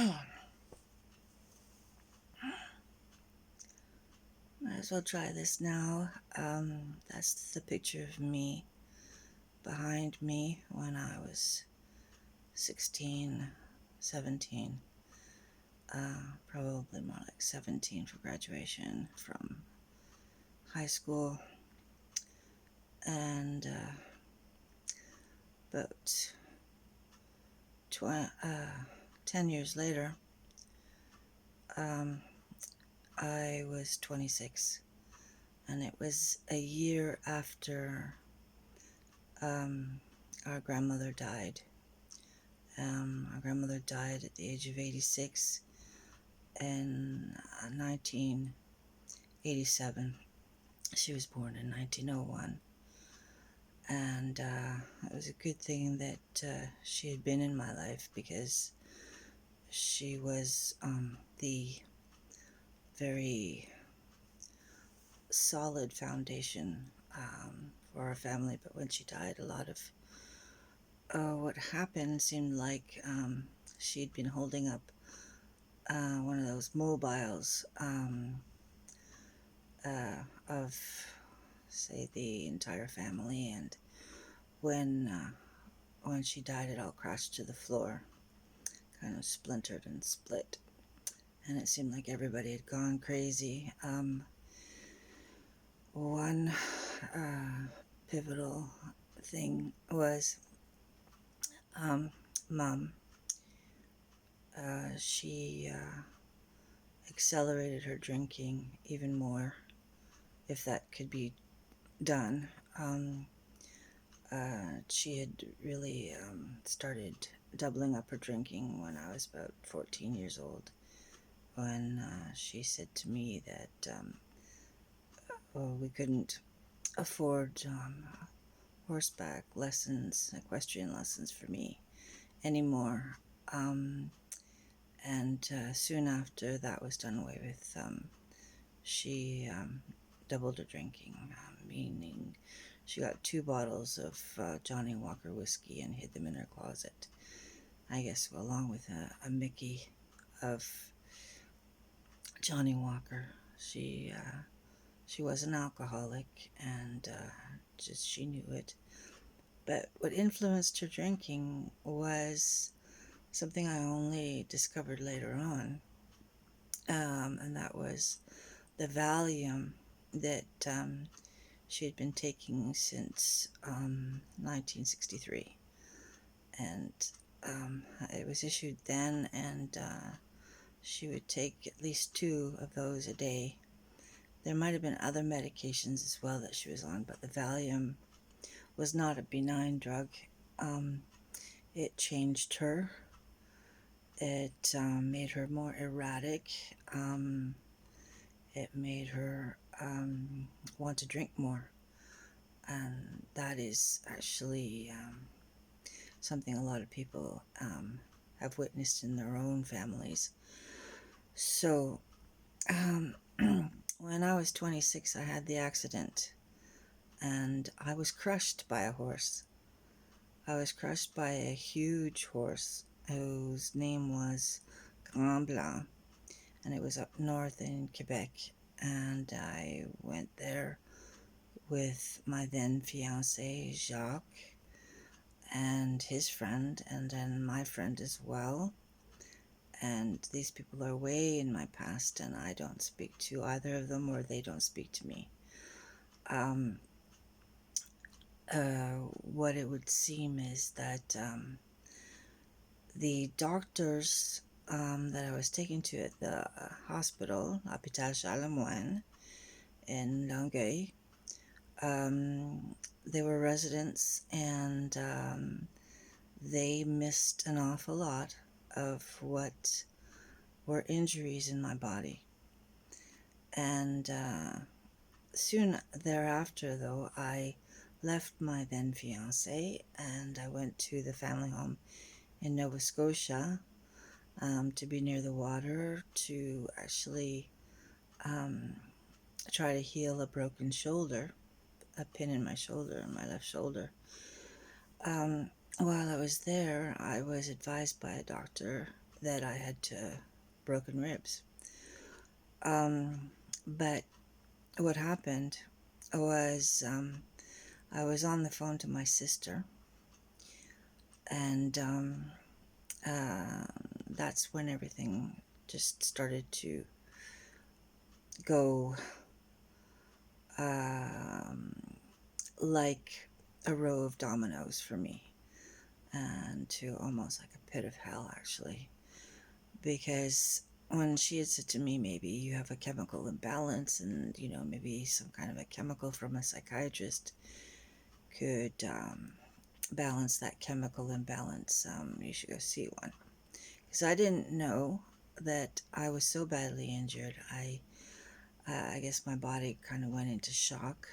Might as well try this now. That's the picture of me behind me when I was 16, 17. Probably more like 17 for graduation from high school. And about 10 years later, I was 26. And it was a year after our grandmother died. Our grandmother died at the age of 86 in 1987. She was born in 1901. And it was a good thing that she had been in my life, because she was the very solid foundation for our family. But when she died, a lot of what happened seemed like she'd been holding up one of those mobiles of, say, the entire family. And when she died, it all crashed to the floor, kind of splintered and split, and it seemed like everybody had gone crazy. One pivotal thing was Mom. She accelerated her drinking even more, if that could be done. She had really started doubling up her drinking when I was about 14 years old, when she said to me that we couldn't afford horseback lessons, equestrian lessons for me anymore. And soon after that was done away with, she doubled her drinking, meaning she got 2 bottles of Johnny Walker whiskey and hid them in her closet. I guess along with a Mickey of Johnny Walker. She was an alcoholic, and just she knew it. But what influenced her drinking was something I only discovered later on, and that was the Valium that she had been taking since 1963. And it was issued then, and she would take at least 2 of those a day. There might have been other medications as well that she was on, but the Valium was not a benign drug. It changed her. It made her more erratic. It made her want to drink more. And that is actually something a lot of people have witnessed in their own families. So when I was 26, I had the accident, and I was crushed by a horse. I was crushed by a huge horse whose name was Grand Blanc, and it was up north in Quebec. And I went there with my then fiancé Jacques and his friend, and then my friend as well. And these people are way in my past, and I don't speak to either of them, or they don't speak to me. What it would seem is that the doctors that I was taken to at the hospital, Hôpital Charlemagne in Longueuil, they were residents, and they missed an awful lot of what were injuries in my body. And soon thereafter, though, I left my then fiancé, and I went to the family home in Nova Scotia to be near the water, to actually try to heal a broken shoulder, a pin in my shoulder, in my left shoulder. While I was there, I was advised by a doctor that I had broken ribs. But what happened was I was on the phone to my sister, and uh, that's when everything just started to go um, like a row of dominoes for me, and to almost like a pit of hell, actually. Because when she had said to me, maybe you have a chemical imbalance, and maybe some kind of a chemical from a psychiatrist could balance that chemical imbalance, you should go see one. Because I didn't know that I was so badly injured. I guess my body kind of went into shock,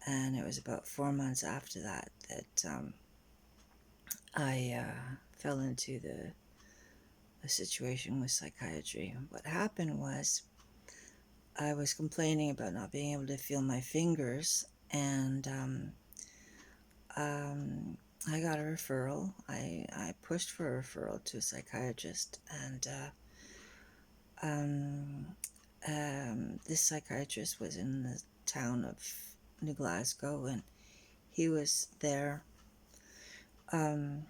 and it was about 4 months after that that I fell into the situation with psychiatry. What happened was I was complaining about not being able to feel my fingers, and um, I got a referral. I pushed for a referral to a psychiatrist, and um, this psychiatrist was in the town of New Glasgow, and he was there um,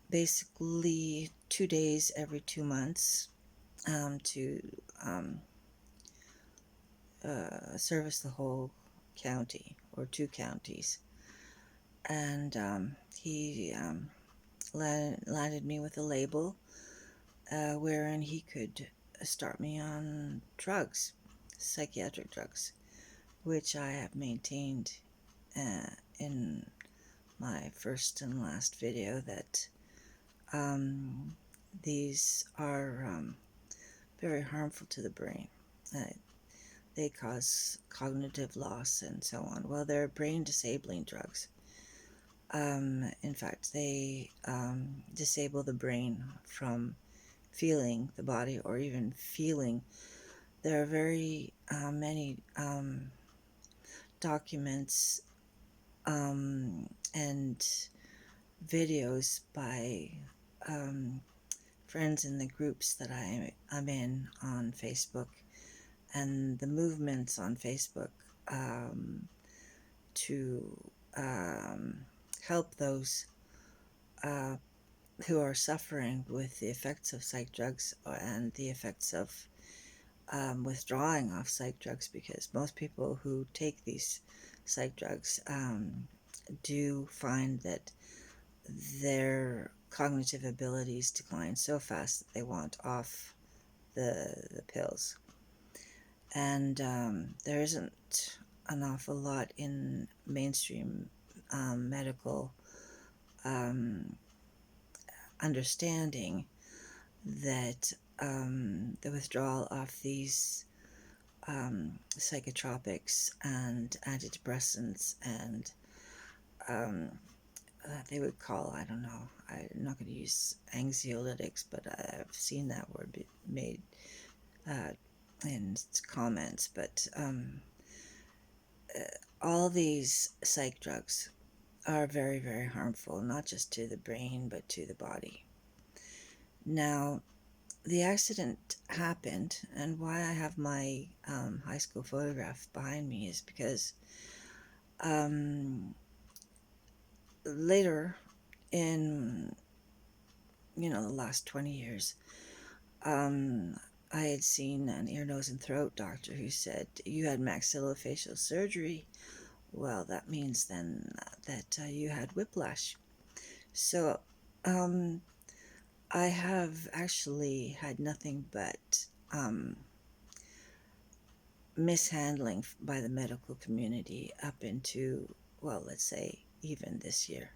basically 2 days every 2 months to um, service the whole county or two counties. And he landed me with a label wherein he could start me on drugs, psychiatric drugs, which I have maintained in my first and last video that um, these are very harmful to the brain. They cause cognitive loss and so on. Well, they're brain disabling drugs. In fact, they disable the brain from feeling the body or even feeling. There are very many documents and videos by friends in the groups that I'm in on Facebook, and the movements on Facebook to help those uh, who are suffering with the effects of psych drugs and the effects of withdrawing off psych drugs, because most people who take these psych drugs do find that their cognitive abilities decline so fast that they want off the pills. And there isn't an awful lot in mainstream medical understanding that the withdrawal of these psychotropics and antidepressants and they would call, I don't know, I'm not going to use anxiolytics, but I've seen that word be made in comments, but all these psych drugs are very, very harmful, not just to the brain, but to the body. Now, the accident happened, and why I have my high school photograph behind me is because later in the last 20 years, I had seen an ear, nose, and throat doctor who said, you had maxillofacial surgery. Well, that means then that you had whiplash. So I have actually had nothing but mishandling by the medical community up into, well, let's say even this year.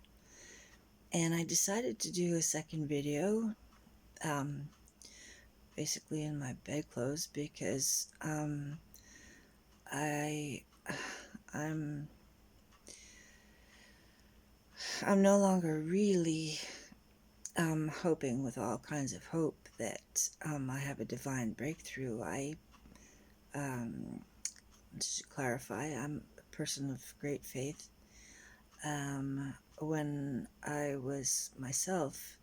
And I decided to do a second video, basically in my bedclothes, because I'm no longer really hoping with all kinds of hope that I have a divine breakthrough. To clarify, I'm a person of great faith. When I was myself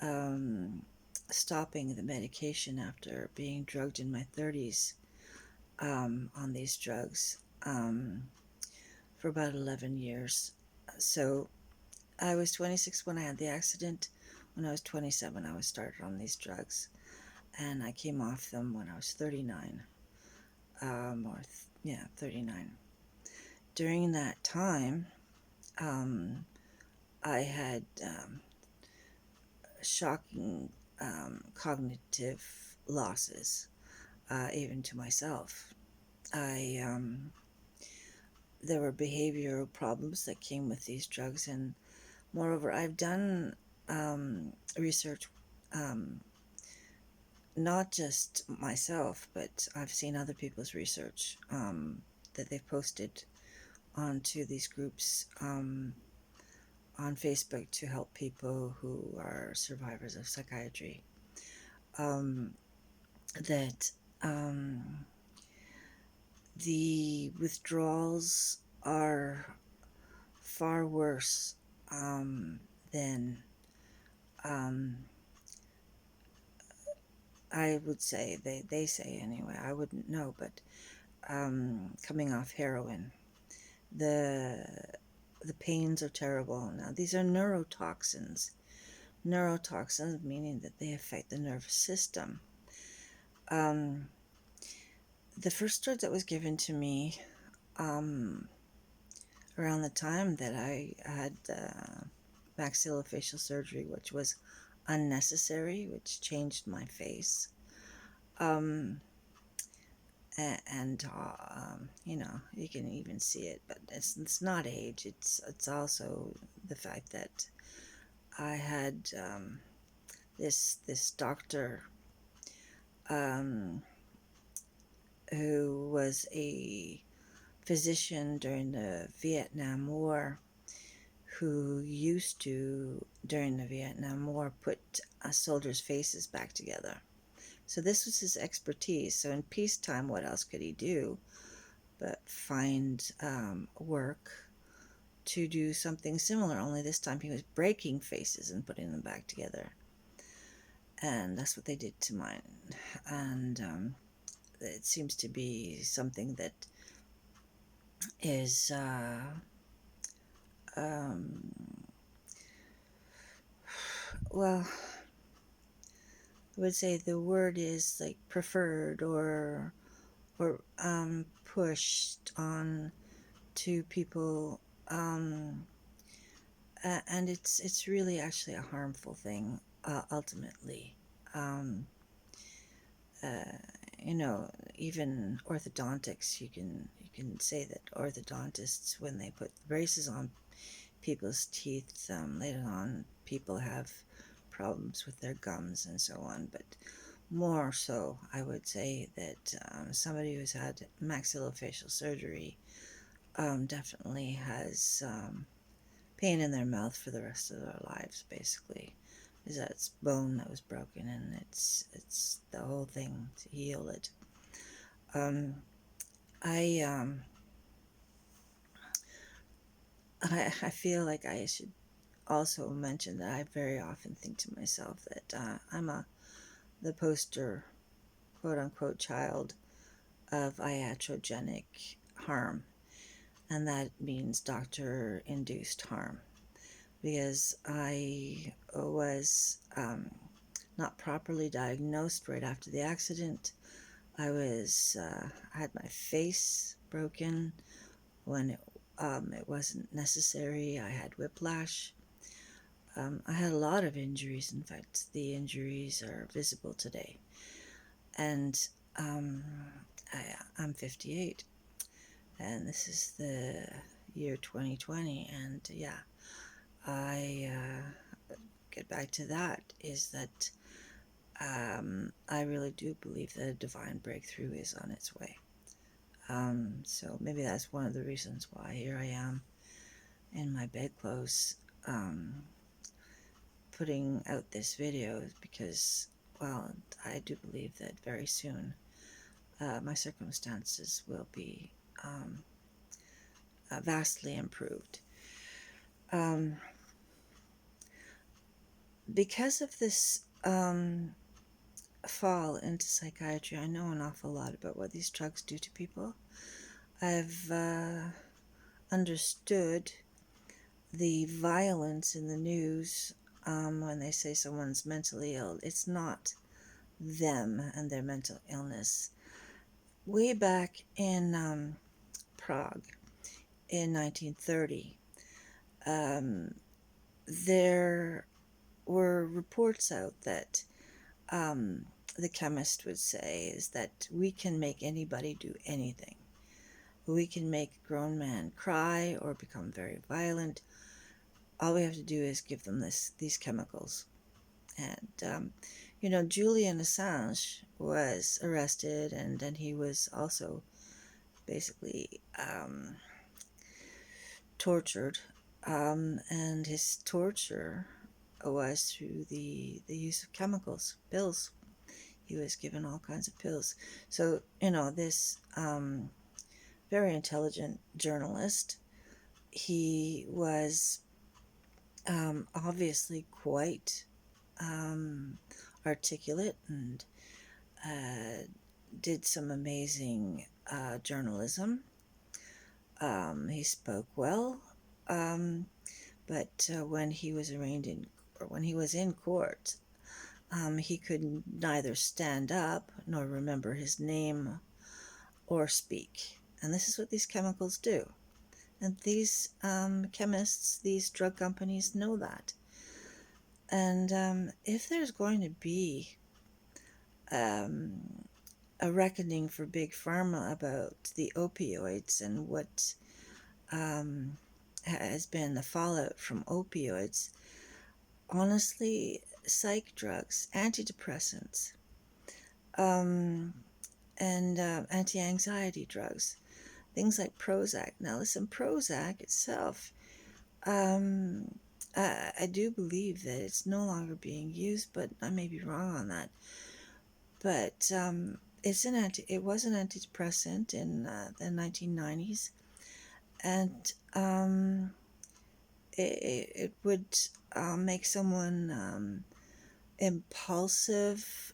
um, stopping the medication after being drugged in my 30s on these drugs for about 11 years. So I was 26 when I had the accident. When I was 27, I was started on these drugs, and I came off them when I was 39, 39. During that time, I had shocking cognitive losses, even to myself. There were behavioral problems that came with these drugs, and moreover, I've done research, not just myself, but I've seen other people's research that they've posted onto these groups on Facebook to help people who are survivors of psychiatry. That the withdrawals are far worse than I would say, they say anyway. I wouldn't know, but coming off heroin, the pains are terrible. Now, these are neurotoxins. Neurotoxins meaning that they affect the nervous system. The first drug that was given to me around the time that I had maxillofacial surgery, which was unnecessary, which changed my face. And you know, you can even see it, but it's not age. It's also the fact that I had this doctor who was a physician during the Vietnam War, who used to, during the Vietnam War, put soldiers' faces back together. So this was his expertise. So in peacetime, what else could he do but find work to do something similar? Only this time he was breaking faces and putting them back together. And that's what they did to mine. And it seems to be something that is well, I would say the word is like preferred or pushed on to people, and it's really actually a harmful thing ultimately. Um, uh, you know, even orthodontics, you can say that orthodontists, when they put braces on people's teeth, later on people have problems with their gums and so on. But more so, I would say that somebody who's had maxillofacial surgery definitely has pain in their mouth for the rest of their lives, basically. Is that it's bone that was broken, and it's the whole thing to heal it. Um, I, um, I feel like I should also mention that I very often think to myself that I'm the poster, quote unquote, child of iatrogenic harm, and that means doctor induced harm, because I was not properly diagnosed right after the accident. I had my face broken when it wasn't necessary. I had whiplash. I had a lot of injuries. In fact, the injuries are visible today. And um, I'm 58, and this is the year 2020. And yeah, I get back to that, is that I really do believe that a divine breakthrough is on its way. So maybe that's one of the reasons why here I am in my bedclothes putting out this video, is because, well, I do believe that very soon my circumstances will be vastly improved. Um, because of this fall into psychiatry, I know an awful lot about what these drugs do to people. I've understood the violence in the news when they say someone's mentally ill. It's not them and their mental illness. Way back in Prague in 1930, there were reports out that the chemist would say is that we can make anybody do anything. We can make a grown man cry or become very violent. All we have to do is give them these chemicals. And Julian Assange was arrested, and then he was also basically tortured, and his torture was through the use of chemicals, pills. He was given all kinds of pills. So, this very intelligent journalist, he was obviously quite articulate and did some amazing journalism. He spoke well, but when he was when he was in court, he could neither stand up nor remember his name or speak. And this is what these chemicals do. And these chemists, these drug companies know that. And if there's going to be um, a reckoning for Big Pharma about the opioids and what has been the fallout from opioids, honestly, psych drugs, antidepressants, um, and anti-anxiety drugs, things like Prozac. Now, listen, Prozac itself, I do believe that it's no longer being used, but I may be wrong on that. But it was an antidepressant in the 1990s, and it would make someone impulsive,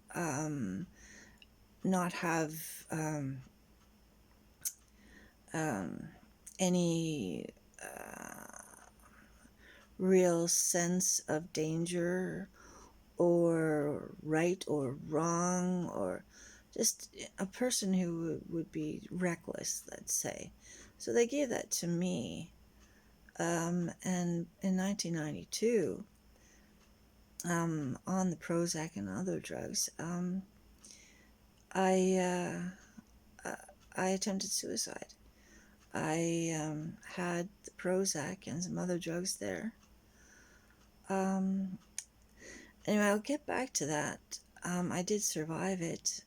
not have any real sense of danger or right or wrong, or just a person who would be reckless, let's say. So they gave that to me. And in 1992, on the Prozac and other drugs, I I attempted suicide. I had the Prozac and some other drugs there. Anyway, I'll get back to that. I did survive it.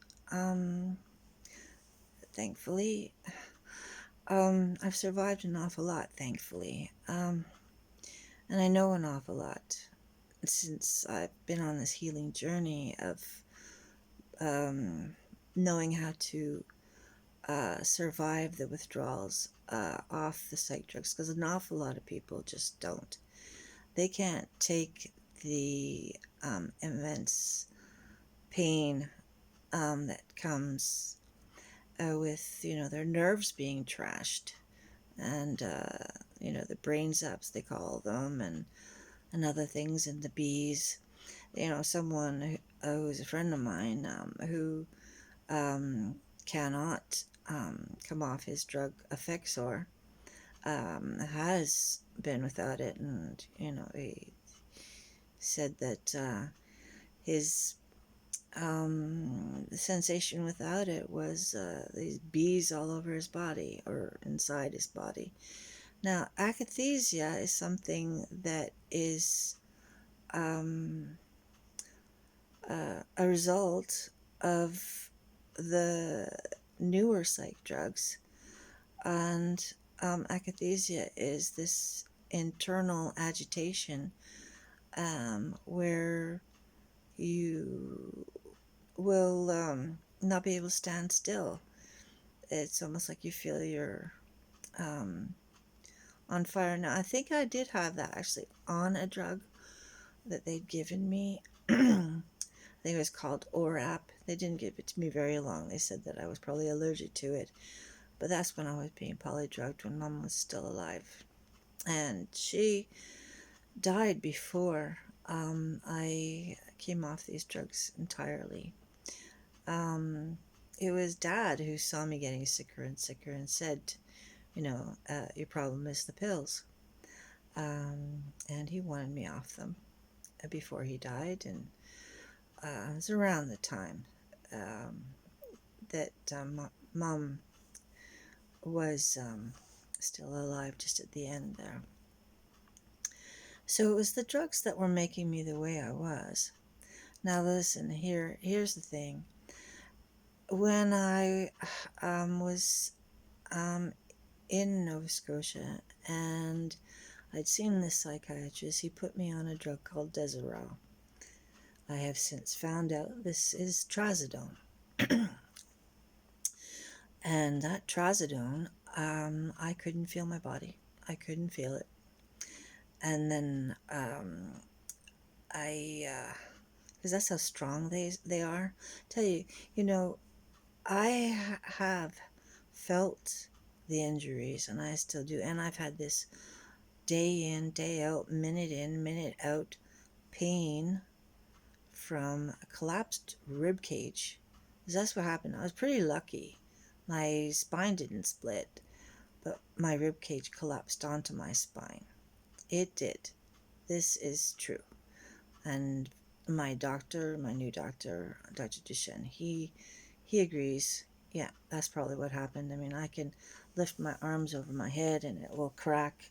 Thankfully. I've survived an awful lot, thankfully. And I know an awful lot since I've been on this healing journey of knowing how to survive the withdrawals off the psych drugs, because an awful lot of people just don't. They can't take the immense pain that comes with their nerves being trashed, and the brain zaps, they call them, and other things, and the bees. Someone who's a friend of mine, who cannot come off his drug Effexor, has been without it, and he said that his the sensation without it was these bees all over his body or inside his body. Now, akathisia is something that is a result of the newer psych drugs, and akathisia is this internal agitation where you will not be able to stand still. It's almost like you feel you're on fire. Now, I think I did have that actually on a drug that they'd given me. I think it was called ORAP. They didn't give it to me very long. They said that I was probably allergic to it. But that's when I was being polydrugged, when Mom was still alive. And she died before I came off these drugs entirely. It was Dad who saw me getting sicker and sicker and said, your problem is the pills. And he wanted me off them before he died. And it was around the time that Mom was still alive, just at the end there. So it was the drugs that were making me the way I was. Now listen, here's the thing. When I was in Nova Scotia and I'd seen this psychiatrist, he put me on a drug called Deseral. I have since found out this is trazodone. And that trazodone, I couldn't feel my body. I couldn't feel it. And then because that's how strong they are. Tell you, I have felt the injuries, and I still do. And I've had this day in, day out, minute in, minute out pain from a collapsed rib cage. Because that's what happened. I was pretty lucky. My spine didn't split, but my rib cage collapsed onto my spine. It did. This is true. And my doctor, my new doctor, Dr. Duchenne, he agrees. Yeah, that's probably what happened. I mean, I can lift my arms over my head and it will crack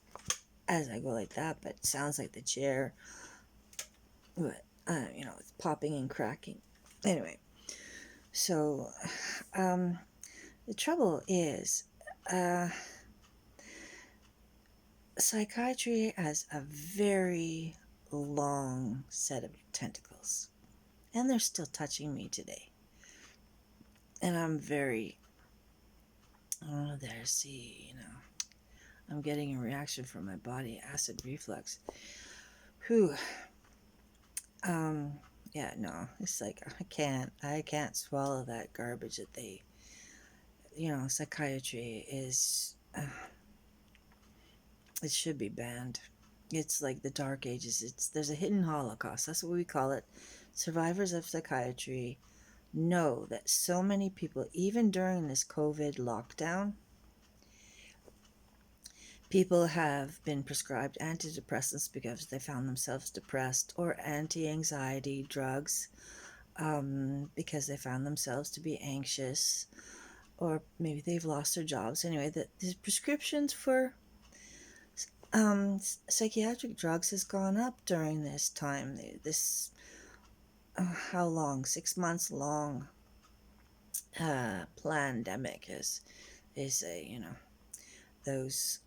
as I go like that, but it sounds like the chair, but it's popping and cracking. Anyway, so the trouble is, psychiatry has a very long set of tentacles, and they're still touching me today. And I'm very, I'm getting a reaction from my body, acid reflux. Whew. Yeah, no, it's like I can't swallow that garbage that they, psychiatry is, it should be banned. It's like the Dark Ages. There's a hidden Holocaust. That's what we call it. Survivors of psychiatry know that so many people, even during this COVID lockdown, people have been prescribed antidepressants because they found themselves depressed, or anti-anxiety drugs because they found themselves to be anxious, or maybe they've lost their jobs. Anyway, the prescriptions for psychiatric drugs has gone up during this time. This how long? 6 months long pandemic is a those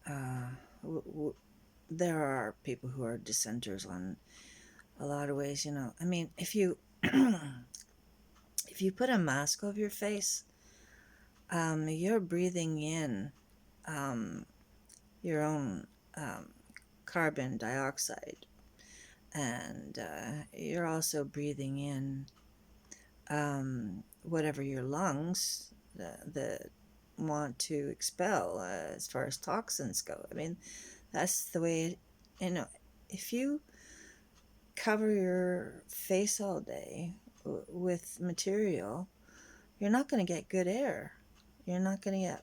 there are people who are dissenters on a lot of ways. I mean, if you if you put a mask over your face, you're breathing in your own carbon dioxide, and you're also breathing in whatever your lungs the want to expel as far as toxins go. I mean, that's the way if you cover your face all day with material, you're not going to get good air. You're not going to get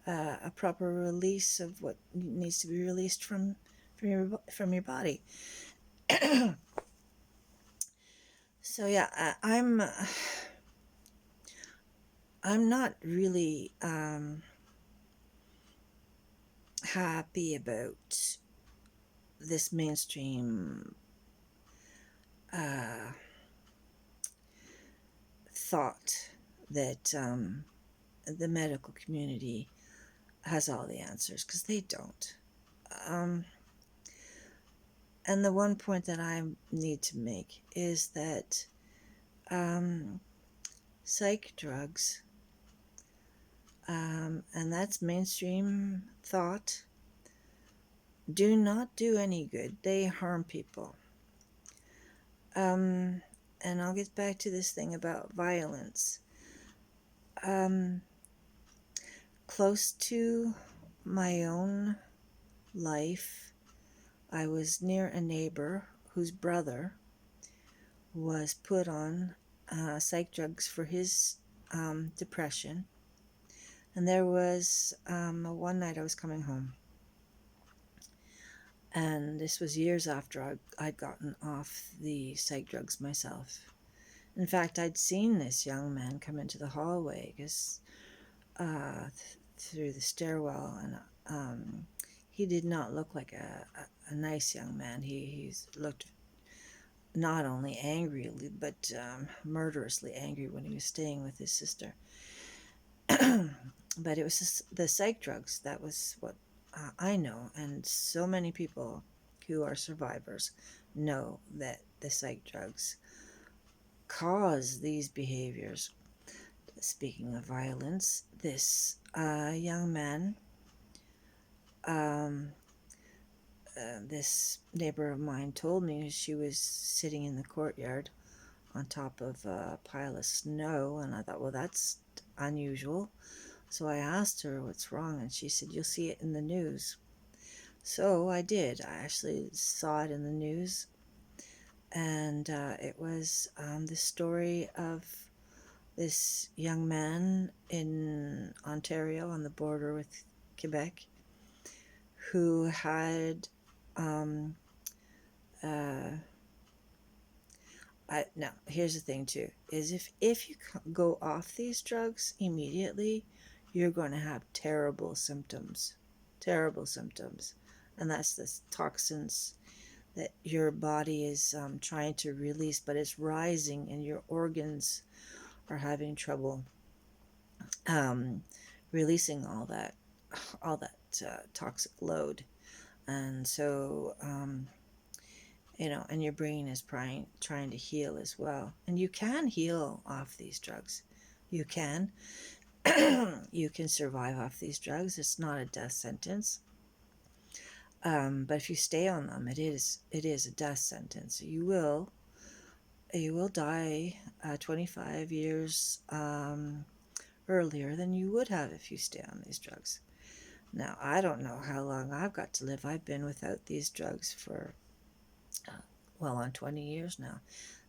a proper release of what needs to be released from your body. So yeah, I'm not really happy about this mainstream thought that the medical community has all the answers, because they don't. And the one point that I need to make is that psych drugs, and that's mainstream thought, do not do any good. They harm people. Um, and I'll get back to this thing about violence. Um, Close to my own life, I was near a neighbor whose brother was put on psych drugs for his depression. And there was one night I was coming home, and this was years after I'd gotten off the psych drugs myself. In fact, I'd seen this young man come into the hallway because through the stairwell, and he did not look like a nice young man. He looked not only angry, but murderously angry when he was staying with his sister. But it was the psych drugs. That was what I know, and so many people who are survivors know that the psych drugs cause these behaviors. Speaking of violence, this young man, um, this neighbor of mine told me she was sitting in the courtyard on top of a pile of snow, and I thought, well, that's unusual. So I asked her what's wrong, and she said, you'll see it in the news. So I did. I actually saw it in the news, and it was the story of this young man in Ontario on the border with Quebec who had uh, now here's the thing too, is if you go off these drugs immediately, you're going to have terrible symptoms, and that's the toxins that your body is trying to release, but it's rising and your organs are having trouble um, releasing all that toxic load. And so and your brain is trying to heal as well, and you can heal off these drugs. You can you can survive off these drugs. It's not a death sentence. But if you stay on them, it is a death sentence. You will die 25 years earlier than you would have if you stay on these drugs. Now, I don't know how long I've got to live. I've been without these drugs for well on 20 years now.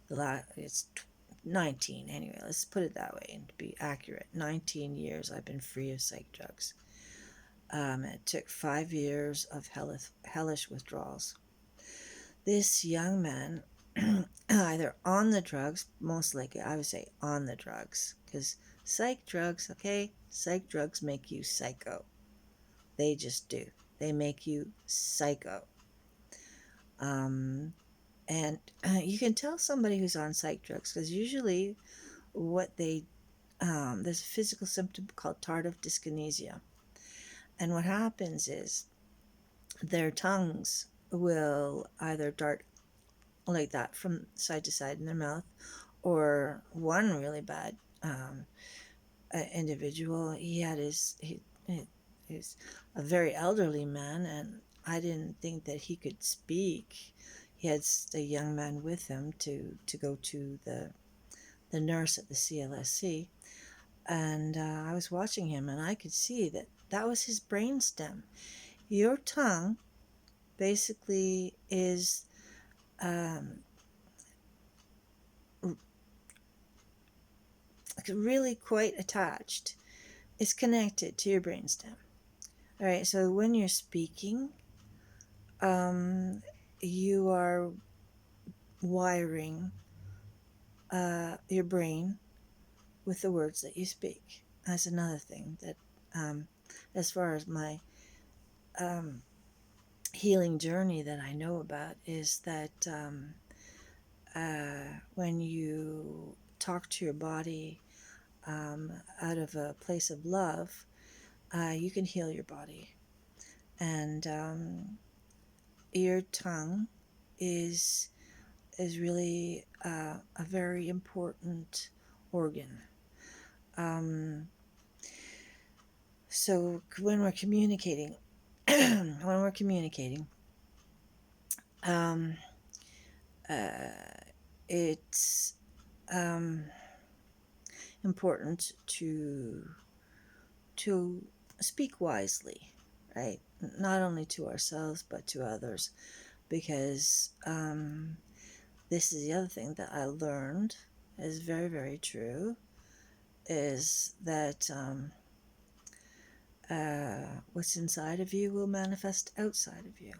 It's 19 anyway. Let's put it that way and to be accurate. 19 years I've been free of psych drugs. It took 5 years of hellish withdrawals. This young man, either on the drugs, most likely I would say on the drugs, because psych drugs, okay, psych drugs make you psycho. They just do. They make you psycho. And you can tell somebody who's on psych drugs because usually there's a physical symptom called tardive dyskinesia. And what happens is their tongues will either dart like that from side to side in their mouth, or one really bad individual, he's a very elderly man, and I didn't think that he could speak. He had a young man with him to go to the nurse at the CLSC, and I was watching him, and I could see that was his brain stem. Your tongue basically is really quite attached. It's connected to your brainstem. All right, so when you're speaking, you are wiring your brain with the words that you speak. That's another thing that, as far as my healing journey that I know about, is that when you talk to your body out of a place of love, you can heal your body. And your tongue is really a very important organ. So when we're communicating, when we're communicating, um, it's um, important to speak wisely, right? Not only to ourselves but to others, because this is the other thing that I learned is very, very true, is that what's inside of you will manifest outside of you.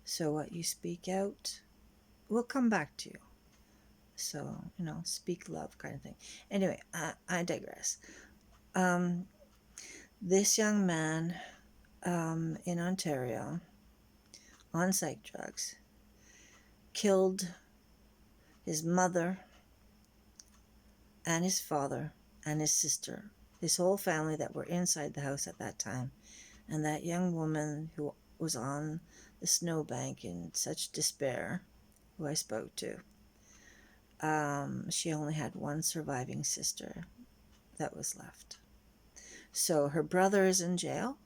So what you speak out will come back to you. So, speak love kind of thing. Anyway, I digress. Um, this young man in Ontario on psych drugs killed his mother and his father and his sister, his whole family that were inside the house at that time. And that young woman who was on the snowbank in such despair, who I spoke to, she only had one surviving sister that was left. So her brother is in jail,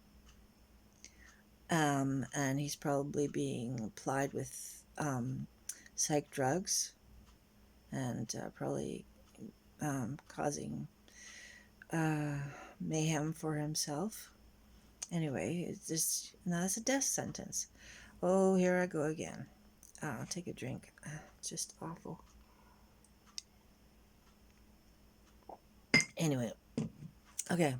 and he's probably being plied with psych drugs and probably causing mayhem for himself. Anyway, it's just now it's a death sentence. Oh, here I go again. I'll take a drink. It's just awful. Anyway, okay.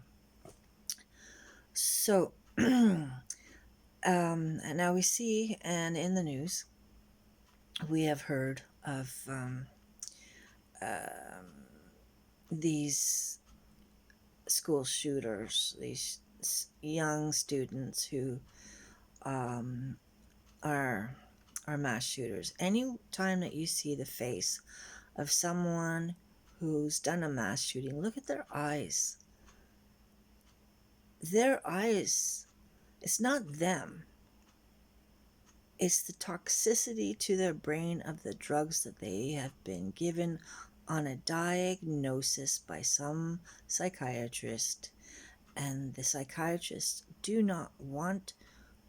So, and now we see, and in the news, we have heard of these school shooters, these young students who um, are mass shooters. Any time that you see the face of someone who's done a mass shooting, look at their eyes. Their eyes, it's not them. It's the toxicity to their brain of the drugs that they have been given on a diagnosis by some psychiatrist. And the psychiatrists do not want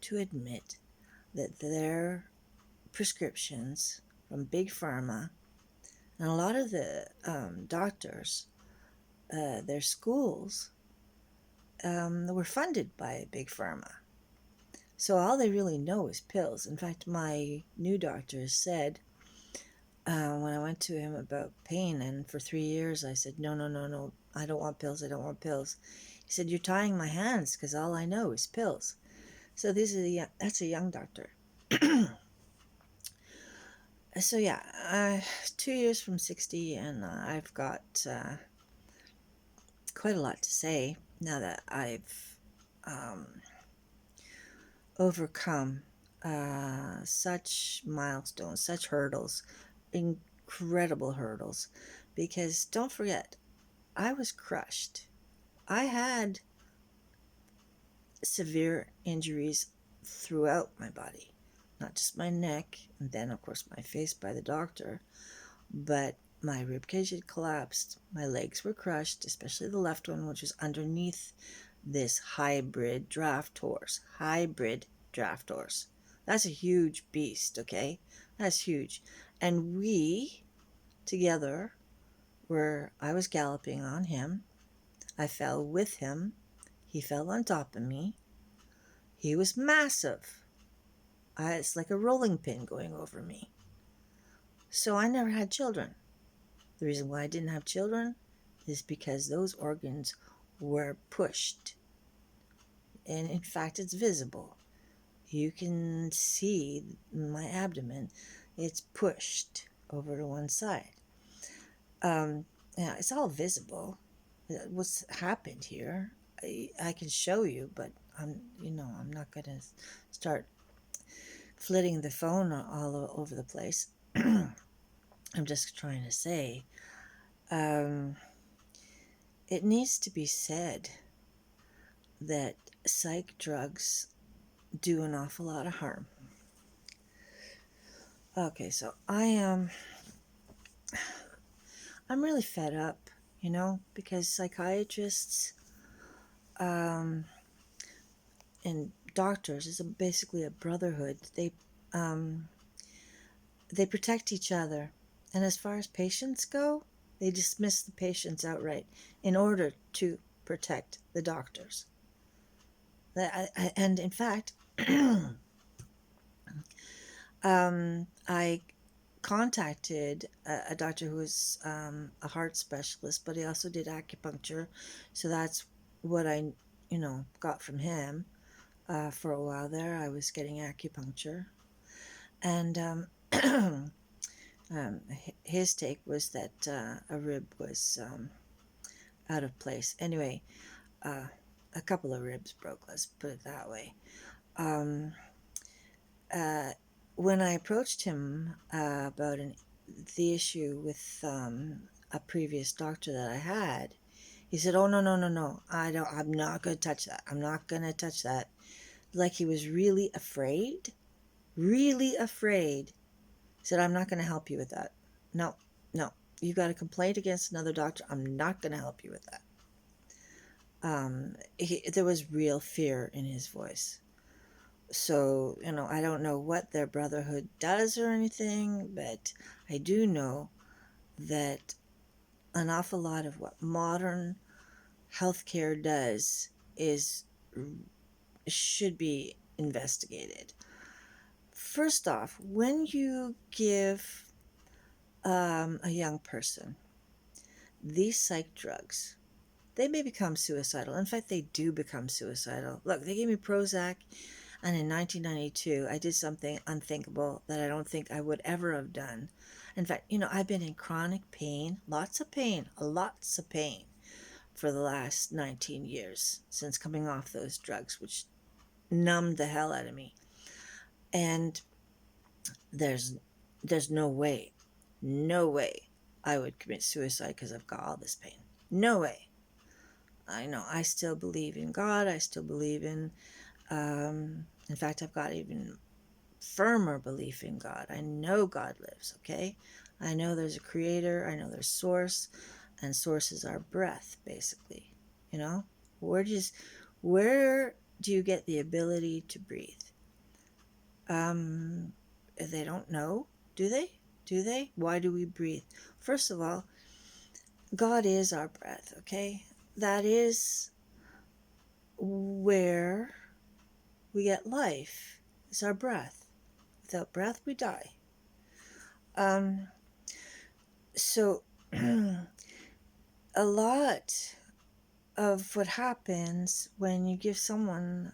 to admit that their prescriptions from Big Pharma, and a lot of the doctors, their schools, were funded by Big Pharma. So all they really know is pills. In fact, my new doctor said, when I went to him about pain, and for 3 years I said, no, no, no, no, I don't want pills, I don't want pills. He said, you're tying my hands because all I know is pills. So that's a young doctor. So yeah, 2 years from 60, and I've got quite a lot to say now that I've overcome such milestones, such hurdles, incredible hurdles. Because don't forget, I was crushed. I had severe injuries throughout my body, not just my neck, and then, of course, my face by the doctor, but my ribcage had collapsed. My legs were crushed, especially the left one, which was underneath this hybrid draft horse. That's a huge beast, okay? That's huge. And we together I was galloping on him. I fell with him. He fell on top of me. He was massive. It's like a rolling pin going over me. So I never had children. The reason why I didn't have children is because those organs were pushed. And in fact, it's visible. You can see my abdomen. It's pushed over to one side. Yeah, it's all visible. What's happened here, I can show you, but I'm not going to start flitting the phone all over the place. I'm just trying to say, it needs to be said that psych drugs do an awful lot of harm. Okay, so I'm really fed up, because psychiatrists and doctors is basically a brotherhood. They protect each other, and as far as patients go, they dismiss the patients outright in order to protect the doctors. And in fact, I contacted a doctor who was a heart specialist, but he also did acupuncture. So that's what I, got from him. For a while there, I was getting acupuncture. And his take was that a rib was out of place. Anyway, a couple of ribs broke, let's put it that way. Um, when I approached him about the issue with a previous doctor that I had, he said, "Oh, no, no, no, no! I'm not going to touch that. I'm not going to touch that." Like he was really afraid, really afraid. He said, "I'm not going to help you with that. No, no. You got a complaint against another doctor. I'm not going to help you with that." There was real fear in his voice. So, I don't know what their brotherhood does or anything, but I do know that an awful lot of what modern healthcare does should be investigated. First off, when you give a young person these psych drugs, they may become suicidal. In fact, they do become suicidal. Look, they gave me Prozac, and in 1992, I did something unthinkable that I don't think I would ever have done. In fact, I've been in chronic pain, lots of pain, for the last 19 years since coming off those drugs, which numbed the hell out of me. And there's no way I would commit suicide because I've got all this pain. No way. I know I still believe in God. I still believe in fact, I've got even firmer belief in God. I know God lives, okay? I know there's a creator. I know there's source, and source is our breath, basically. Where do you get the ability to breathe? They don't know, do they? Do they? Why do we breathe? First of all, God is our breath, okay? That is where we get life. It's our breath. Without breath, we die. So a lot of what happens when you give someone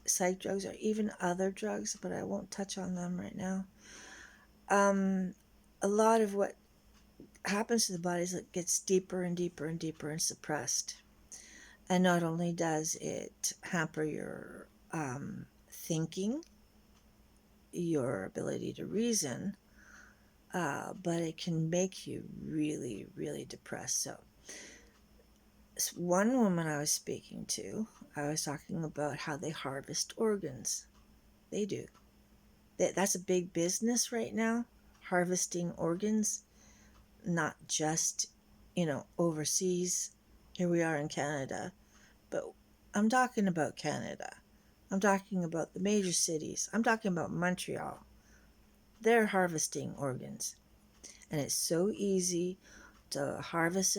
psych drugs or even other drugs, but I won't touch on them right now. A lot of what happens to the body is it gets deeper and deeper and deeper and suppressed. And not only does it hamper your thinking, your ability to reason, but it can make you really, really depressed. So one woman I was speaking to, I was talking about how they harvest organs. They do. That's a big business right now, harvesting organs, not just, overseas. Here we are in Canada, but I'm talking about Canada. I'm talking about the major cities. I'm talking about Montreal. They're harvesting organs. And it's so easy to harvest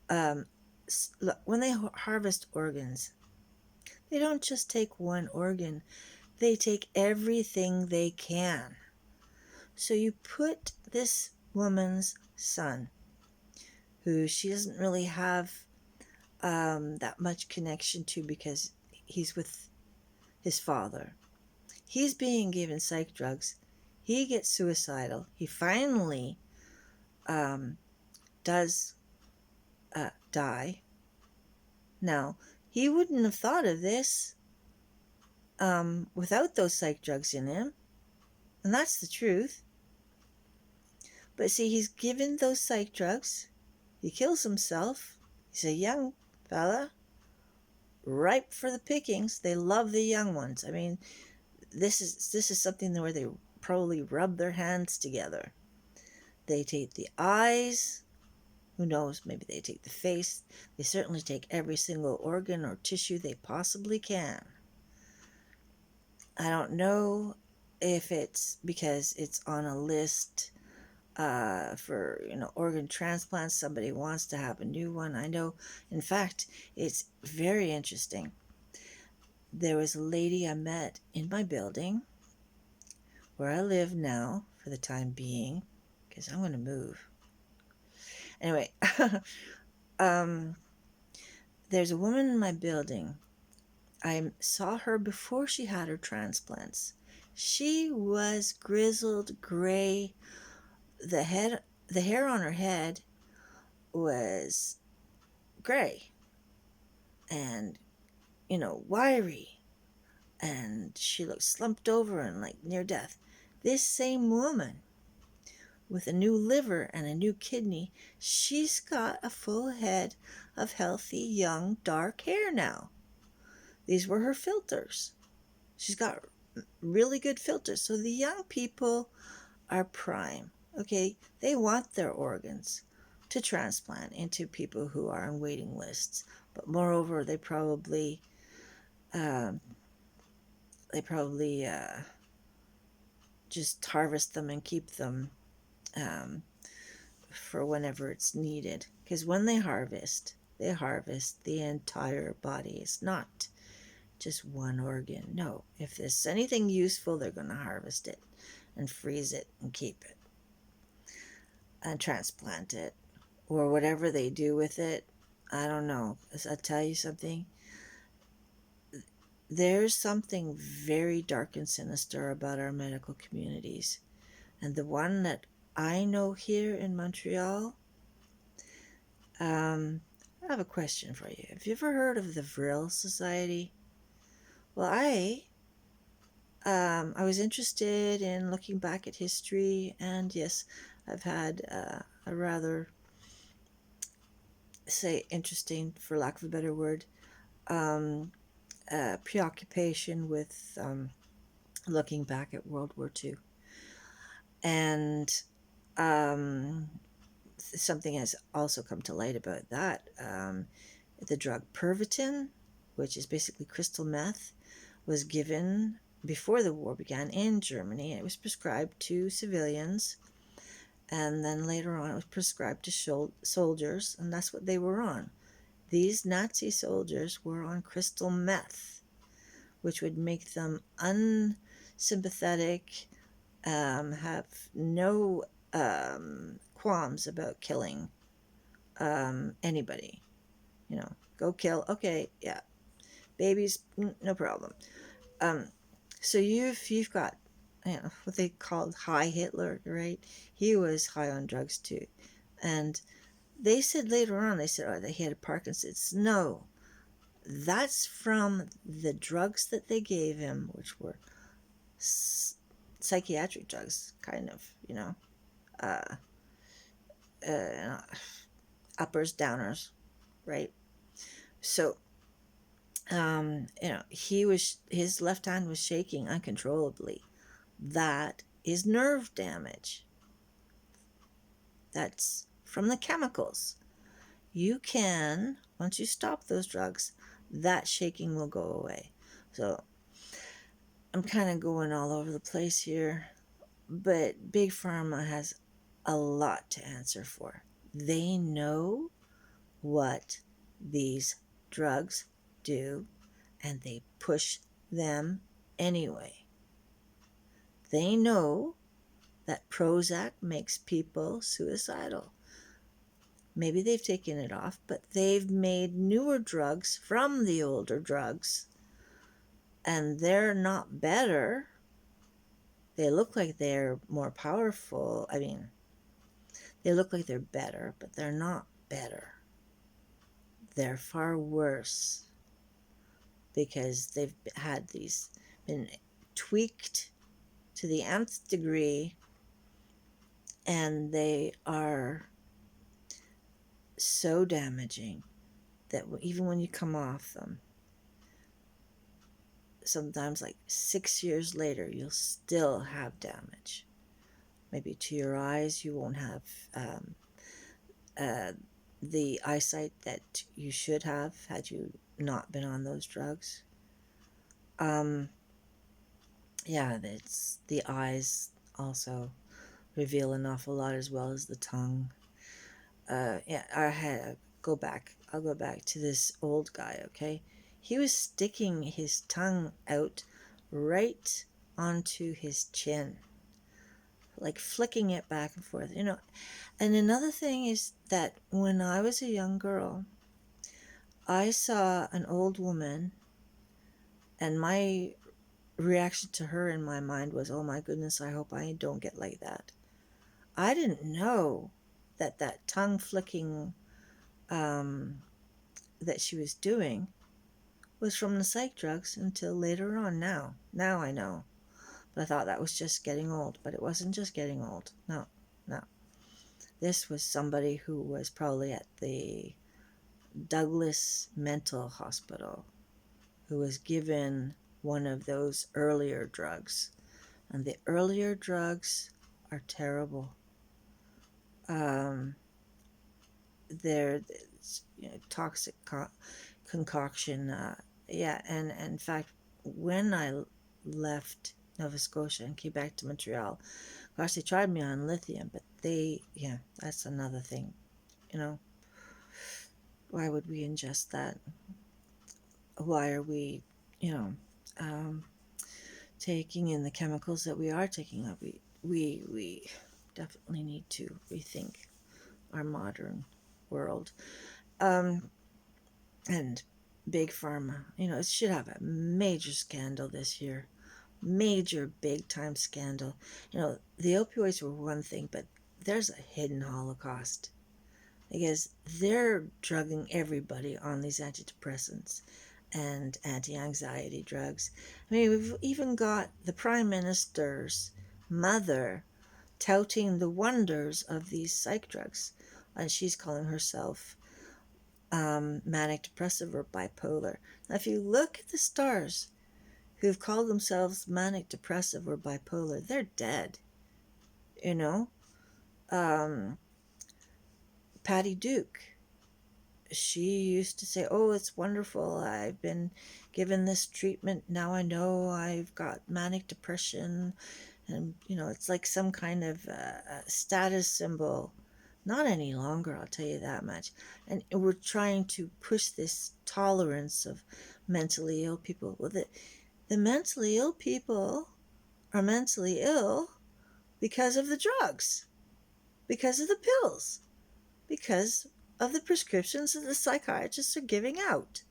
when they harvest organs, they don't just take one organ, they take everything they can. So you put this woman's son, who she doesn't really have that much connection to because he's with his father. He's being given psych drugs. He gets suicidal. He finally does die. Now, he wouldn't have thought of this without those psych drugs in him. And that's the truth. But see, he's given those psych drugs. He kills himself. He's a young fella, ripe for the pickings. They love the young ones. I mean, this is something where they probably rub their hands together. They take the eyes. Who knows? Maybe they take the face. They certainly take every single organ or tissue they possibly can. I don't know if it's because it's on a list for organ transplants. Somebody wants to have a new one. I know. In fact, it's very interesting. There was a lady I met in my building where I live now for the time being, because I'm going to move. Anyway, um, there's a woman in my building. I saw her before she had her transplants. She was grizzled gray. The head, the hair on her head was gray and, wiry. And she looked slumped over and like near death. This same woman with a new liver and a new kidney, she's got a full head of healthy, young, dark hair now. These were her filters. She's got really good filters. So the young people are prime. Okay, they want their organs to transplant into people who are on waiting lists. But moreover, um, they probably just harvest them and keep them um, for whenever it's needed. Because when they harvest the entire body. It's not just one organ. No, if there's anything useful, they're going to harvest it and freeze it and keep it and transplant it or whatever they do with it. I don't know. I'll tell you something. There's something very dark and sinister about our medical communities. And the one that I know here in Montreal, I have a question for you. Have you ever heard of the Vril Society? Well, I was interested in looking back at history, and yes, I've had a rather, say, interesting, for lack of a better word, um, preoccupation with looking back at World War II. And um, something has also come to light about that. The drug Pervitin, which is basically crystal meth, was given before the war began in Germany. It was prescribed to civilians, and then later on it was prescribed to soldiers, and that's what they were on. These Nazi soldiers were on crystal meth, which would make them unsympathetic, have no qualms about killing anybody. Go kill. Okay, yeah, babies, no problem. Um, so you've got what they called high Hitler, right? He was high on drugs too, and they said later on, oh, he had Parkinson's. No, that's from the drugs that they gave him, which were psychiatric drugs, kind of, uh, uh, uppers, downers, right? So, his left hand was shaking uncontrollably. That is nerve damage. That's from the chemicals. You can, once you stop those drugs, that shaking will go away. So I'm kind of going all over the place here, but Big Pharma has a lot to answer for. They know what these drugs do, and they push them anyway. They know that Prozac makes people suicidal. Maybe they've taken it off, but they've made newer drugs from the older drugs, and they're not better. They look like they're more powerful. I mean, they look like they're better, but they're not better. They're far worse because they've been tweaked to the nth degree, and they are so damaging that even when you come off them, sometimes like 6 years later, you'll still have damage. Maybe to your eyes, you won't have uh, the eyesight that you should have had you not been on those drugs. Um, Yeah, it's the eyes also reveal an awful lot as well as the tongue. Yeah, I'll go back to this old guy, okay? He was sticking his tongue out right onto his chin, like flicking it back and forth, you know. And another thing is that when I was a young girl, I saw an old woman, and my reaction to her in my mind was, oh my goodness, I hope I don't get like that. I didn't know that that tongue flicking um, that she was doing was from the psych drugs until later on. Now I know. But I thought that was just getting old. But it wasn't just getting old. No, no. This was somebody who was probably at the Douglas Mental Hospital who was given one of those earlier drugs. And the earlier drugs are terrible. Um, they're toxic concoction. Yeah, and in fact, when I left Nova Scotia and came back to Montreal, of course, they tried me on lithium, but yeah, that's another thing. You know, why would we ingest that? Why are we, you know, um, taking in the chemicals that we are taking up? We definitely need to rethink our modern world. Um, and Big Pharma, it should have a major scandal this year. Major, big time scandal. The opioids were one thing, but there's a hidden Holocaust because they're drugging everybody on these antidepressants and anti anxiety drugs. I mean, we've even got the Prime Minister's mother touting the wonders of these psych drugs, and she's calling herself manic depressive or bipolar. Now, if you look at the stars who've called themselves manic depressive or bipolar, they're dead. You know, um, Patty Duke, she used to say, "Oh, it's wonderful. I've been given this treatment. Now I know I've got manic depression." And, it's like some kind of status symbol. Not any longer, I'll tell you that much. And we're trying to push this tolerance of mentally ill people. Well, the mentally ill people are mentally ill because of the drugs, because of the pills, because of the prescriptions that the psychiatrists are giving out.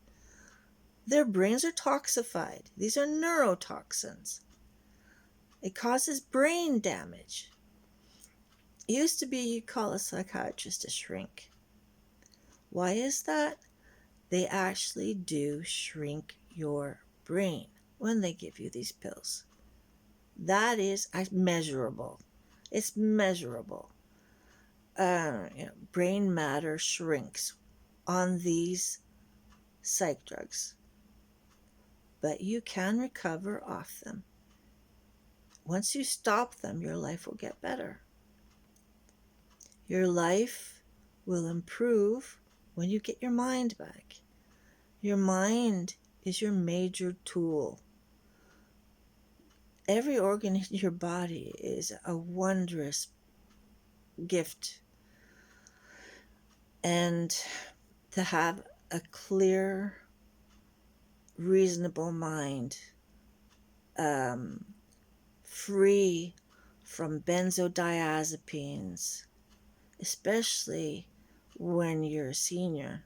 Their brains are toxified. These are neurotoxins. It causes brain damage. It used to be you call a psychiatrist a shrink. Why is that? They actually do shrink your brain when they give you these pills. That is measurable. It's measurable. Brain matter shrinks on these psych drugs, but you can recover off them. Once you stop them, your life will get better. Your life will improve when you get your mind back. Your mind is your major tool. Every organ in your body is a wondrous gift. And to have a clear, reasonable mind, free from benzodiazepines, especially when you're a senior.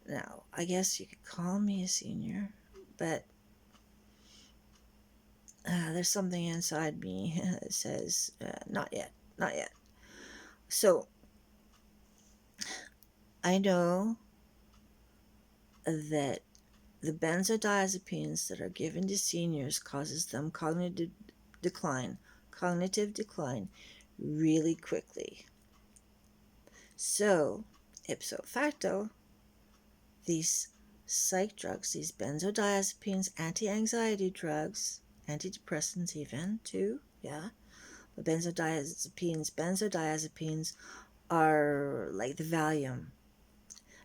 Now, I guess you could call me a senior, but there's something inside me that says, not yet, not yet. So, I know that the benzodiazepines that are given to seniors causes them cognitive decline really quickly. So, ipso facto, these psych drugs, these benzodiazepines, anti-anxiety drugs, antidepressants even too, yeah, but benzodiazepines are like the Valium,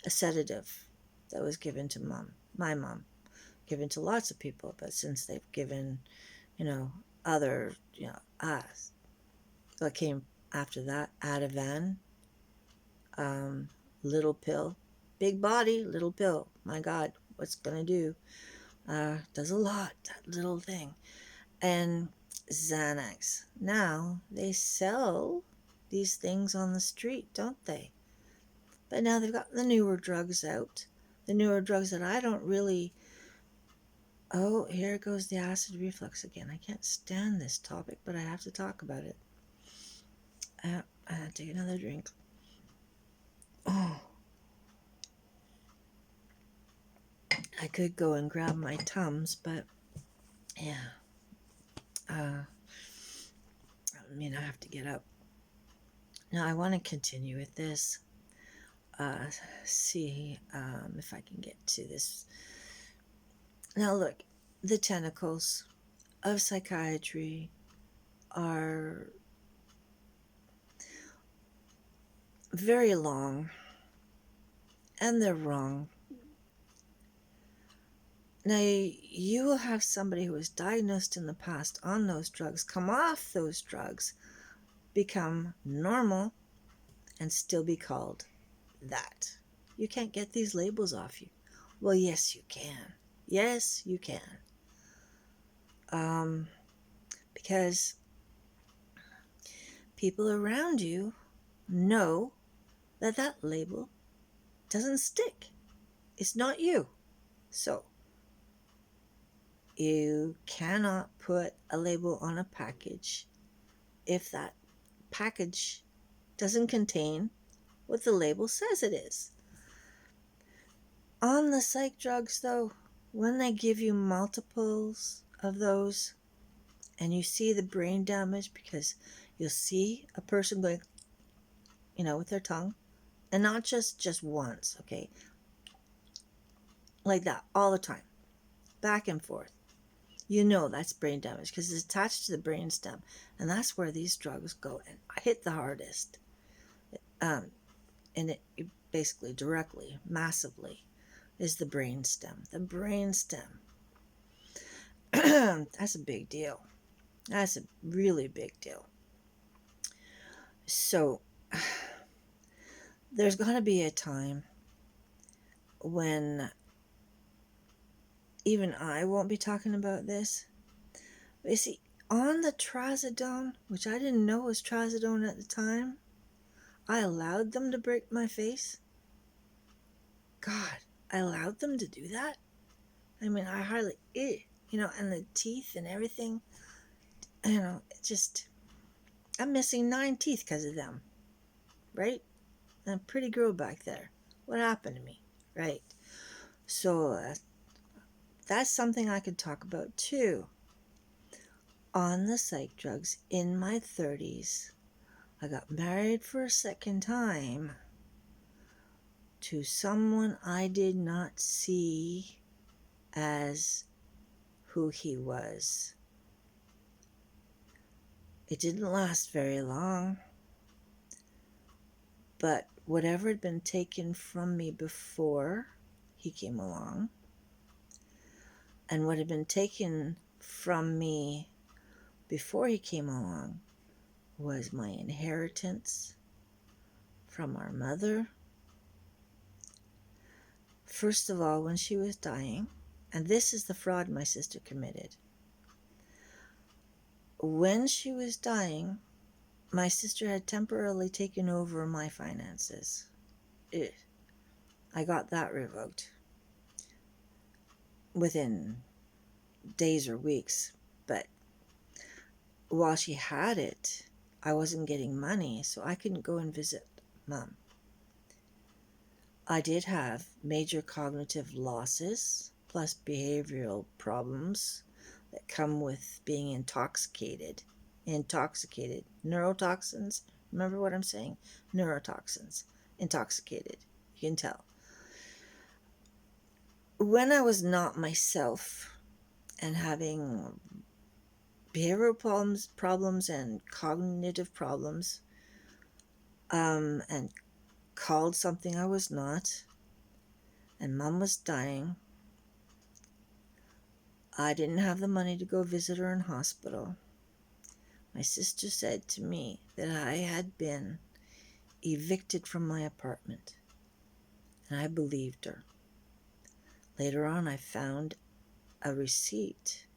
a sedative that was given to my mom, given to lots of people, but since they've given other, what came after that, Ativan, um, little pill, big body, little pill. My God, what's gonna do? Does a lot, that little thing. And Xanax. Now they sell these things on the street, don't they? But now they've got the newer drugs out. The newer drugs that I don't really. Oh, here goes the acid reflux again. I can't stand this topic, but I have to talk about it. Take another drink. Oh, I could go and grab my Tums, but yeah. I have to get up. Now, I want to continue with this. See if I can get to this. Now, look, the tentacles of psychiatry are very long, and they're wrong. Now, you will have somebody who was diagnosed in the past on those drugs come off those drugs, become normal, and still be called that. You can't get these labels off you. Well, yes, you can. Yes, you can. Because people around you know that that label doesn't stick. It's not you. So, you cannot put a label on a package if that package doesn't contain what the label says it is. On the psych drugs, though, when they give you multiples of those and you see the brain damage, because you'll see a person going, with their tongue, and not just once, okay? Like that all the time, back and forth. That's brain damage because it's attached to the brain stem, and that's where these drugs go and hit the hardest. And it basically directly, massively, is the brain stem. The brain stem. That's a big deal. That's a really big deal. So, there's going to be a time when even I won't be talking about this. But you see, on the trazodone, which I didn't know was trazodone at the time, I allowed them to break my face. God, I allowed them to do that? I mean, I hardly, and the teeth and everything, I'm missing 9 teeth because of them, right? And a pretty girl back there. What happened to me, right? So that's something I could talk about too. On the psych drugs in my 30s, I got married for a second time to someone I did not see as who he was. It didn't last very long, but whatever had been taken from me before he came along, and what had been taken from me before he came along was my inheritance from our mother. First of all, when she was dying, and this is the fraud my sister committed. When she was dying, my sister had temporarily taken over my finances. I got that revoked within days or weeks. But while she had it, I wasn't getting money, so I couldn't go and visit Mom. I did have major cognitive losses, plus behavioral problems that come with being intoxicated. Neurotoxins. Remember what I'm saying? Neurotoxins. Intoxicated. You can tell. When I was not myself and having behavioral problems and cognitive problems, and called something I was not, and Mom was dying, I didn't have the money to go visit her in hospital. My sister said to me that I had been evicted from my apartment, and I believed her. Later on, I found a receipt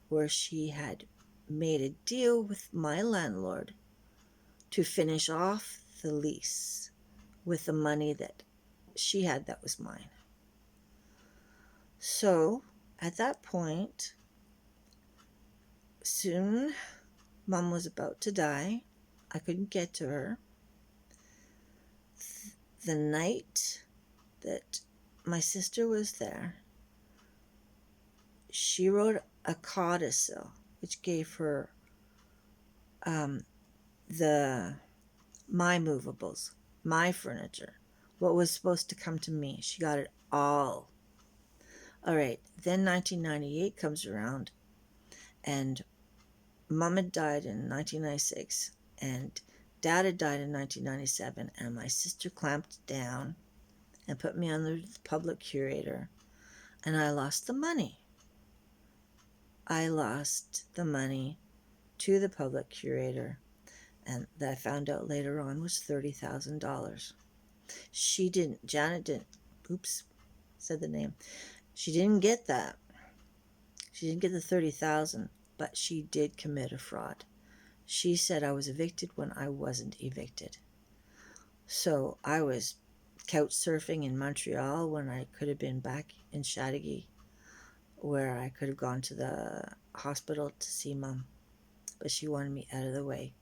where she had made a deal with my landlord to finish off the lease with the money that she had that was mine. So at that point, soon Mom was about to die. I couldn't get to her. The night that my sister was there, she wrote a codicil which gave her the my movables, my furniture, what was supposed to come to me. She got it all. All right, then 1998 comes around, and Mom had died in 1996, and Dad had died in 1997, and my sister clamped down and put me on the public curator, and I lost the money. I lost the money to the public curator, and that I found out later on was $30,000. Janet didn't, oops, said the name. She didn't get that. She didn't get the 30,000, but she did commit a fraud. She said I was evicted when I wasn't evicted. So I was couch surfing in Montreal when I could have been back in Chateauguay, where I could have gone to the hospital to see Mom. But she wanted me out of the way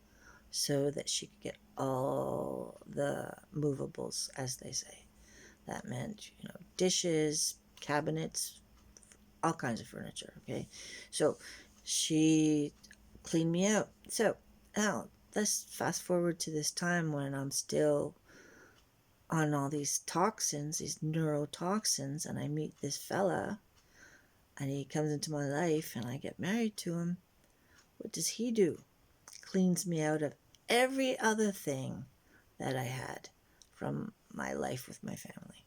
so that she could get all the movables, as they say. That meant, dishes, cabinets, all kinds of furniture, okay? So she cleaned me out. So now let's fast forward to this time when I'm still on all these toxins, these neurotoxins, and I meet this fella, and he comes into my life, and I get married to him. What does he do? Cleans me out of every other thing that I had from my life with my family.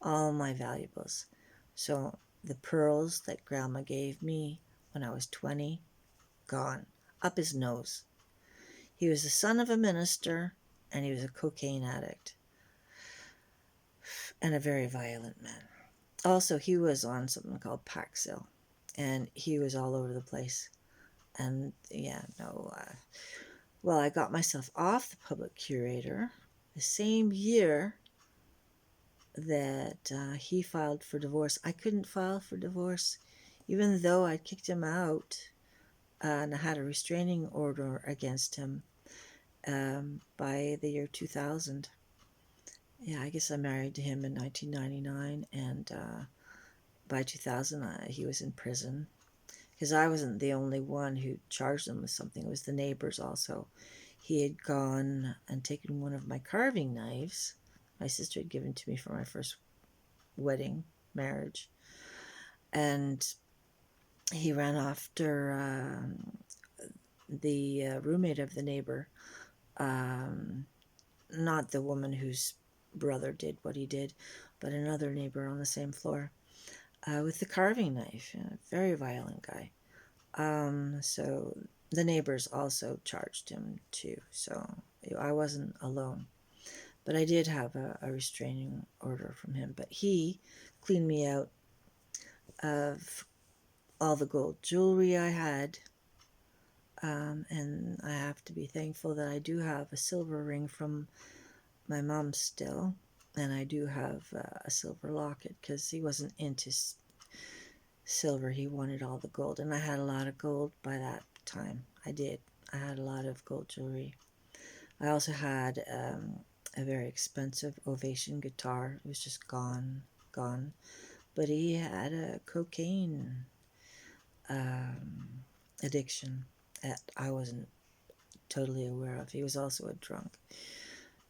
All my valuables. So the pearls that Grandma gave me when I was 20, gone. Up his nose. He was the son of a minister, and he was a cocaine addict. And a very violent man. Also, he was on something called Paxil, and he was all over the place. And well, I got myself off the public curator the same year that he filed for divorce. I couldn't file for divorce, even though I kicked him out and I had a restraining order against him by the year 2000. Yeah, I guess I married him in 1999, and by 2000 he was in prison. Because I wasn't the only one who charged him with something. It was the neighbors also. He had gone and taken one of my carving knives my sister had given to me for my first marriage. And he ran after the roommate of the neighbor, not the woman whose brother did what he did, but another neighbor on the same floor, with the carving knife. Very violent guy. So the neighbors also charged him too, so I wasn't alone. But I did have a restraining order from him. But he cleaned me out of all the gold jewelry I had. And I have to be thankful that I do have a silver ring from my mom still. And I do have a silver locket, because he wasn't into silver. He wanted all the gold. And I had a lot of gold by that time. I did. I had a lot of gold jewelry. I also had a very expensive Ovation guitar. It was just gone. But he had a cocaine addiction that I wasn't totally aware of. He was also a drunk.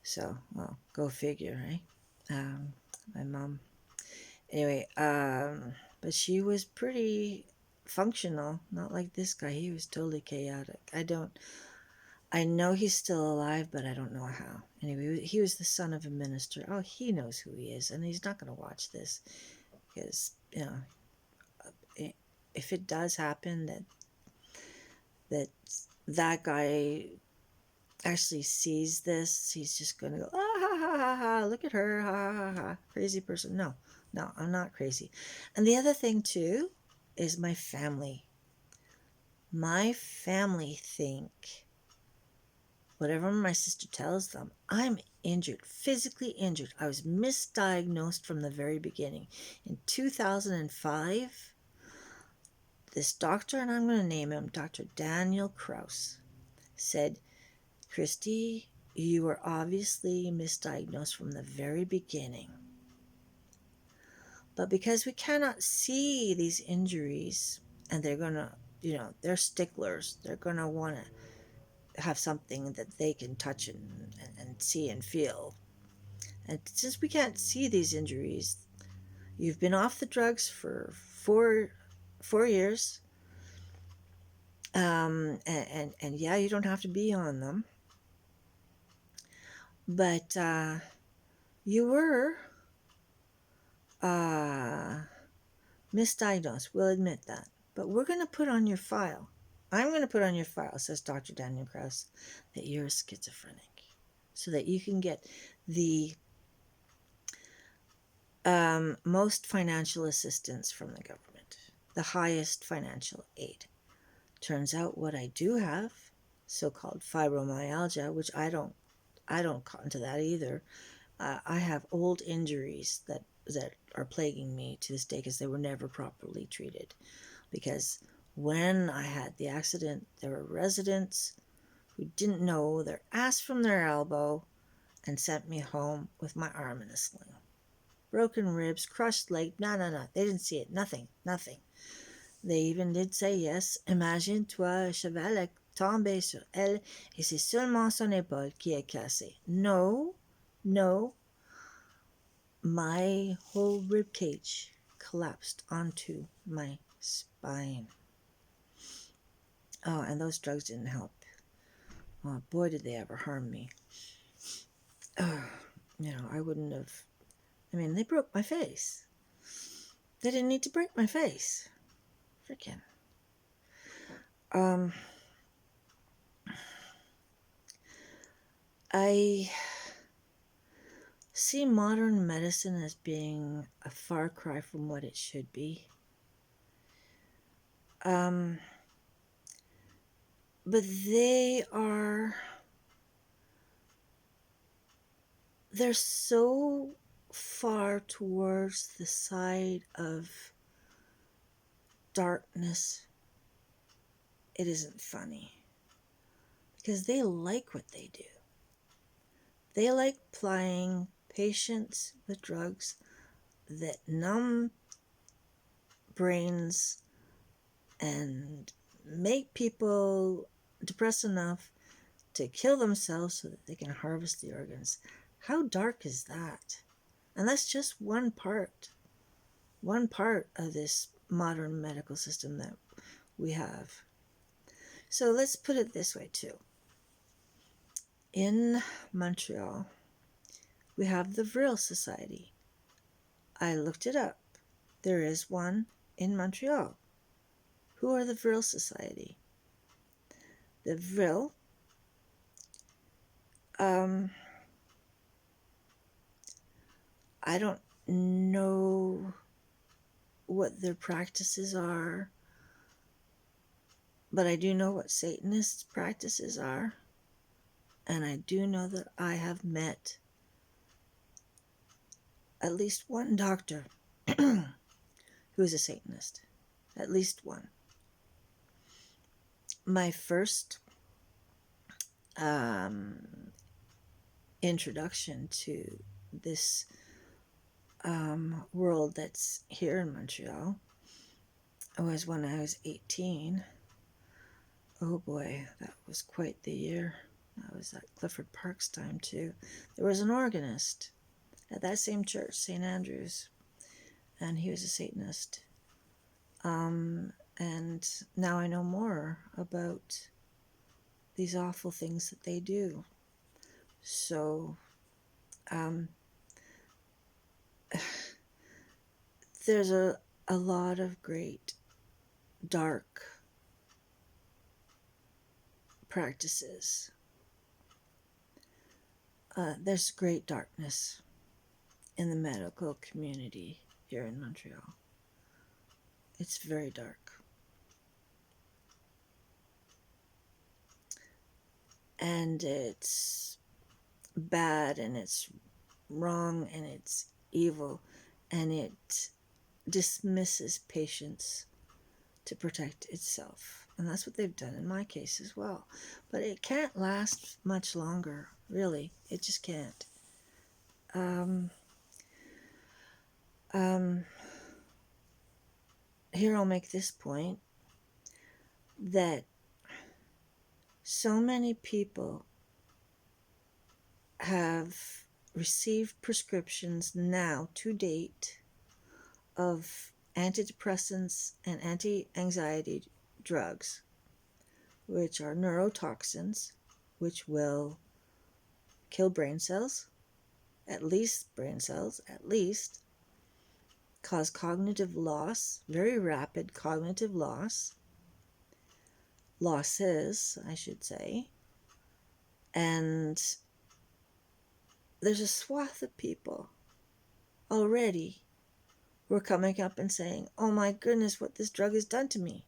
So, well, go figure, right? My mom. Anyway, but she was pretty functional, not like this guy. He was totally chaotic. I know he's still alive, but I don't know how. Anyway, he was the son of a minister. Oh, he knows who he is, and he's not going to watch this because, if it does happen that that guy actually sees this, he's just going to go, ah, ha, ha, ha, ha, look at her, ha, ha, ha, ha, crazy person. No, no, I'm not crazy. And the other thing, too, is my family. My family think whatever my sister tells them, I'm injured, physically injured. I was misdiagnosed from the very beginning. In 2005, this doctor, and I'm going to name him Dr. Daniel Kraus, said, Christy, you were obviously misdiagnosed from the very beginning. But because we cannot see these injuries, and they're going to, they're sticklers, they're going to want to have something that they can touch and see and feel. And since we can't see these injuries, you've been off the drugs for four years. And yeah, you don't have to be on them. But you were misdiagnosed. We'll admit that. But we're going to put on your file. I'm going to put on your file, says Dr. Daniel Kraus, that you're schizophrenic, so that you can get the most financial assistance from the government, the highest financial aid. Turns out what I do have, so-called fibromyalgia, which I don't cotton to that either. I have old injuries that are plaguing me to this day because they were never properly treated. Because when I had the accident, there were residents who didn't know their ass from their elbow and sent me home with my arm in a sling. Broken ribs, crushed leg, no. They didn't see it. Nothing. They even did say, yes, imagine-toi, cheval est tombé sur elle et c'est seulement son épaule qui est cassée. No. My whole rib cage collapsed onto my spine. Oh, and those drugs didn't help. Oh, boy, did they ever harm me. I wouldn't have... they broke my face. They didn't need to break my face. Freaking. I see modern medicine as being a far cry from what it should be. But they're so far towards the side of darkness, it isn't funny. Because they like what they do. They like plying patients with drugs that numb brains and make people depressed enough to kill themselves so that they can harvest the organs. How dark is that? And that's just one part of this modern medical system that we have. So let's put it this way too. In Montreal, we have the Vril Society. I looked it up. There is one in Montreal. Who are the Vril Society? The Vril, I don't know what their practices are, but I do know what Satanist practices are, and I do know that I have met at least one doctor who is a Satanist. At least one. My first introduction to this world that's here in Montreal was when I was 18. Oh boy, that was quite the year. That was at Clifford Park's time too. There was an organist at that same church, St. Andrew's, and he was a Satanist. And now I know more about these awful things that they do. So, there's a lot of great dark practices. There's great darkness in the medical community here in Montreal. It's very dark. And it's bad, and it's wrong, and it's evil, and it dismisses patients to protect itself. And that's what they've done in my case as well. But it can't last much longer, really. It just can't. Here I'll make this point, that so many people have received prescriptions now to date of antidepressants and anti-anxiety drugs, which are neurotoxins, which will kill brain cells, at least, cause cognitive loss, very rapid cognitive losses, I should say. And there's a swath of people already who are coming up and saying, oh my goodness, what this drug has done to me.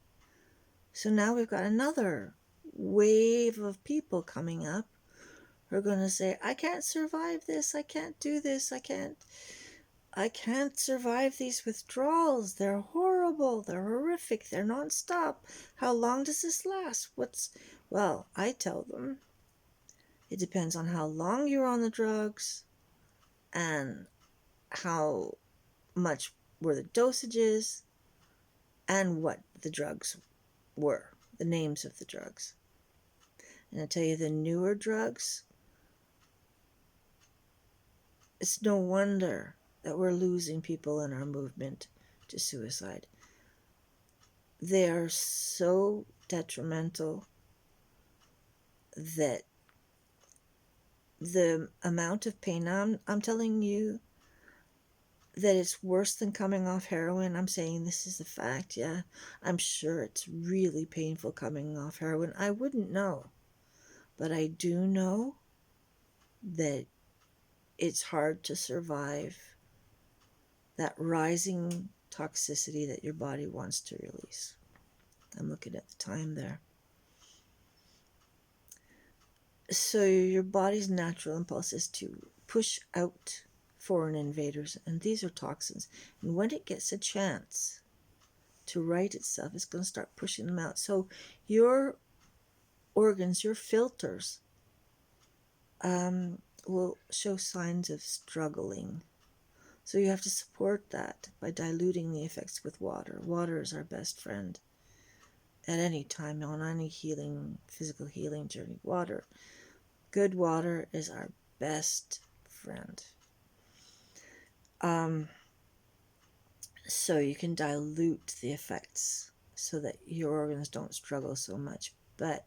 So now we've got another wave of people coming up who are going to say, I can't survive this, I can't do this, I can't survive these withdrawals. They're horrible, they're horrific, they're nonstop. How long does this last? Well, I tell them, it depends on how long you're on the drugs and how much were the dosages and what the drugs were, the names of the drugs. And I tell you, the newer drugs, it's no wonder that we're losing people in our movement to suicide. They are so detrimental that the amount of pain, I'm telling you that it's worse than coming off heroin. I'm saying this is a fact, yeah. I'm sure it's really painful coming off heroin. I wouldn't know. But I do know that it's hard to survive that rising toxicity that your body wants to release. I'm looking at the time there. So your body's natural impulse is to push out foreign invaders, and these are toxins. And when it gets a chance to right itself, it's going to start pushing them out. So your organs, your filters, will show signs of struggling. So you have to support that by diluting the effects with water. Water is our best friend at any time on any physical healing journey. Good water is our best friend. So you can dilute the effects so that your organs don't struggle so much. But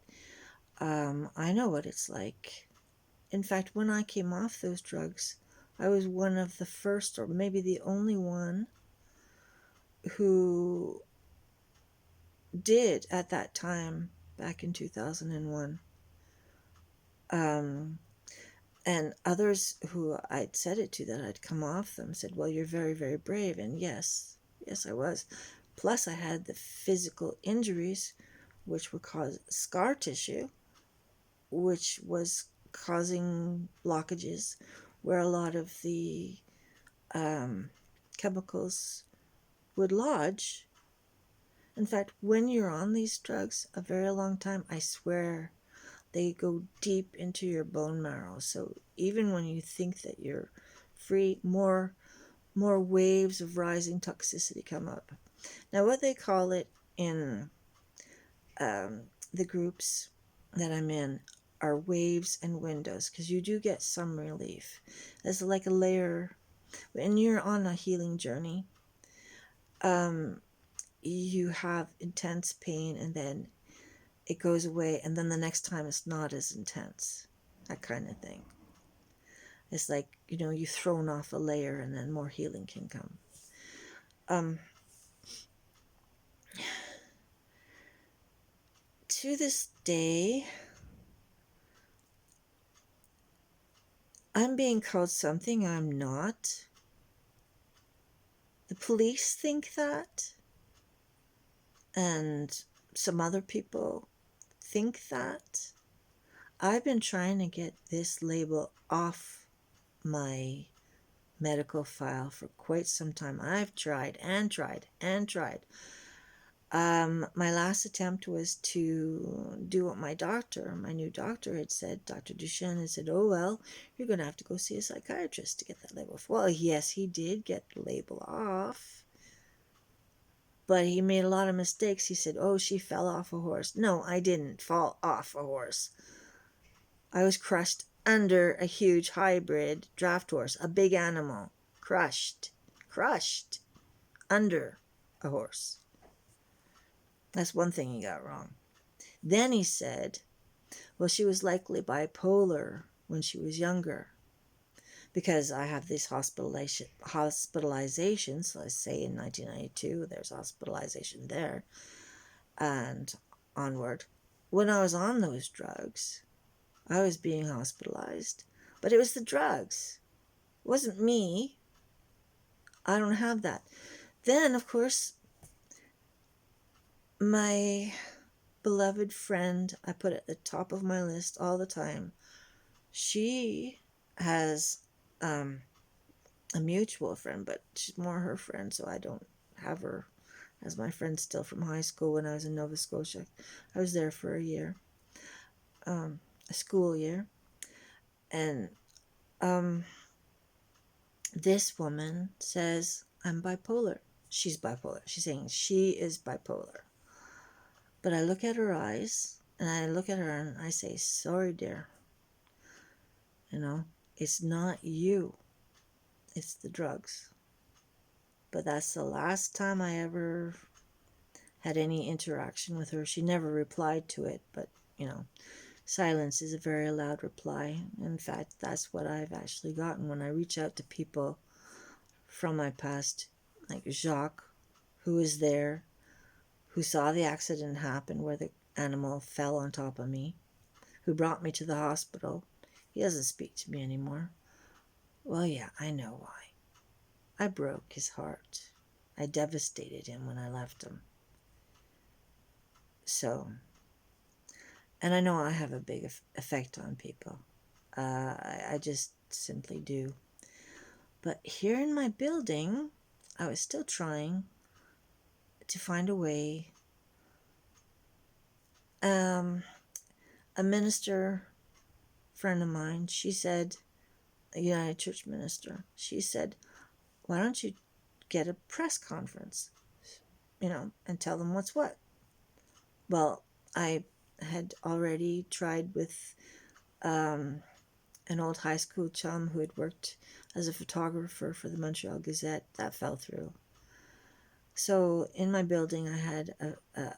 I know what it's like. In fact, when I came off those drugs, I was one of the first, or maybe the only one, who did at that time, back in 2001. And others who I'd said it to, that I'd come off them, said, well, you're very, very brave. And yes, I was. Plus, I had the physical injuries, which were causing scar tissue, which was causing blockages where a lot of the chemicals would lodge. In fact, when you're on these drugs a very long time, I swear, they go deep into your bone marrow. So even when you think that you're free, more waves of rising toxicity come up. Now, what they call it in the groups that I'm in are waves and windows, because you do get some relief. There's like a layer. When you're on a healing journey, you have intense pain, and then it goes away, and then the next time it's not as intense, that kind of thing. It's like, you've thrown off a layer, and then more healing can come. to this day, I'm being called something I'm not. The police think that, and some other people think that. I've been trying to get this label off my medical file for quite some time. I've tried and tried and tried. My last attempt was to do what my new doctor had said, Dr. Duchenne had said, oh, well, you're going to have to go see a psychiatrist to get that label off. Well, yes, he did get the label off, but he made a lot of mistakes. He said, oh, she fell off a horse. No, I didn't fall off a horse. I was crushed under a huge hybrid draft horse, a big animal, crushed under a horse. That's one thing he got wrong. Then he said, well, she was likely bipolar when she was younger, because I have these hospitalizations. Let's say in 1992, there's hospitalization there, and onward. When I was on those drugs, I was being hospitalized, but it was the drugs. It wasn't me. I don't have that. Then, of course, my beloved friend, I put at the top of my list all the time, she has a mutual friend, but she's more her friend, so I don't have her as my friend still from high school. When I was in Nova Scotia, I was there for a year, a school year, and this woman says I'm bipolar. She's bipolar. She's saying she is bipolar. But I look at her eyes, and I look at her and I say, sorry, dear. It's not you. It's the drugs. But that's the last time I ever had any interaction with her. She never replied to it, but, silence is a very loud reply. In fact, that's what I've actually gotten when I reach out to people from my past, like Jacques, who was there, who saw the accident happen where the animal fell on top of me, who brought me to the hospital. He doesn't speak to me anymore. Well, yeah, I know why. I broke his heart. I devastated him when I left him. So, and I know I have a big effect on people. I just simply do. But here in my building, I was still trying to find a way. A minister friend of mine, she said, a United Church minister, she said, why don't you get a press conference, and tell them what's what? Well, I had already tried with an old high school chum who had worked as a photographer for the Montreal Gazette. That fell through. So in my building, I had a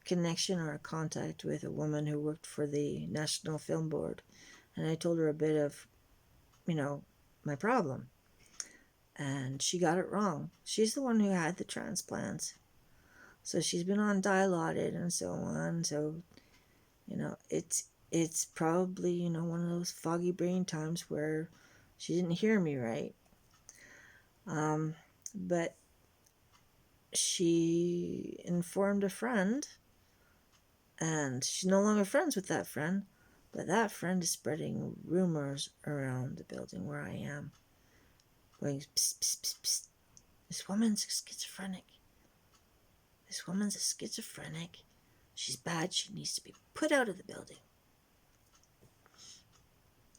connection or a contact with a woman who worked for the National Film Board, and I told her a bit of, my problem. And she got it wrong. She's the one who had the transplants. So she's been on Dilaudid and so on. So, it's probably, one of those foggy brain times where she didn't hear me right. But she informed a friend, and she's no longer friends with that friend, but that friend is spreading rumors around the building where I am, going, psst, psst, psst, psst. This woman's schizophrenic. This woman's a schizophrenic. She's bad. She needs to be put out of the building.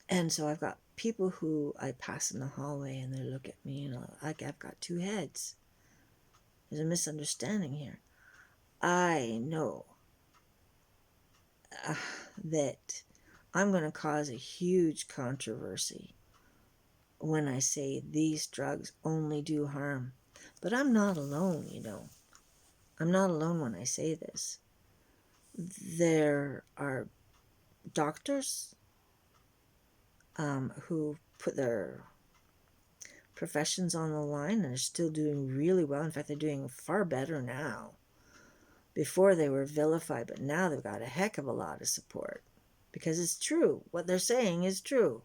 And so I've got people who I pass in the hallway and they look at me, like I've got two heads. There's a misunderstanding here. I know that I'm going to cause a huge controversy when I say these drugs only do harm. But I'm not alone, I'm not alone when I say this. There are doctors who put their professions on the line and are still doing really well. In fact, they're doing far better now Before they were vilified, but now they've got a heck of a lot of support because it's true. What they're saying is true.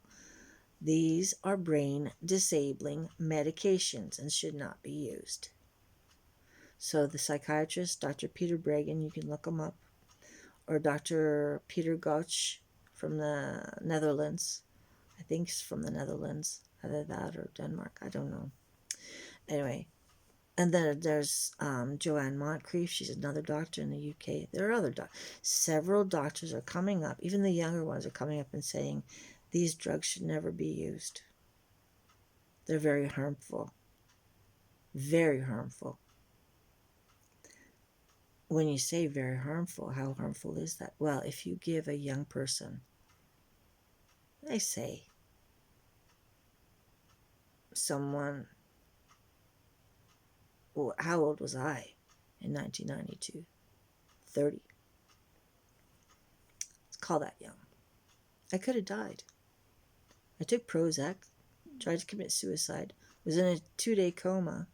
These are brain disabling medications and should not be used. So the psychiatrist, Dr. Peter Breggin, you can look him up, or Dr. Peter Gotch from the Netherlands. I think he's from the Netherlands, either that or Denmark. I don't know. Anyway, and then there's Joanne Moncrief. She's another doctor in the UK. There are other several doctors are coming up. Even the younger ones are coming up and saying these drugs should never be used. They're very harmful. Very harmful. When you say very harmful, how harmful is that? Well, if you give a young person, they say, someone, well, how old was I in 1992? 30. Let's call that young. I could have died. I took Prozac, tried to commit suicide, was in a 2-day coma.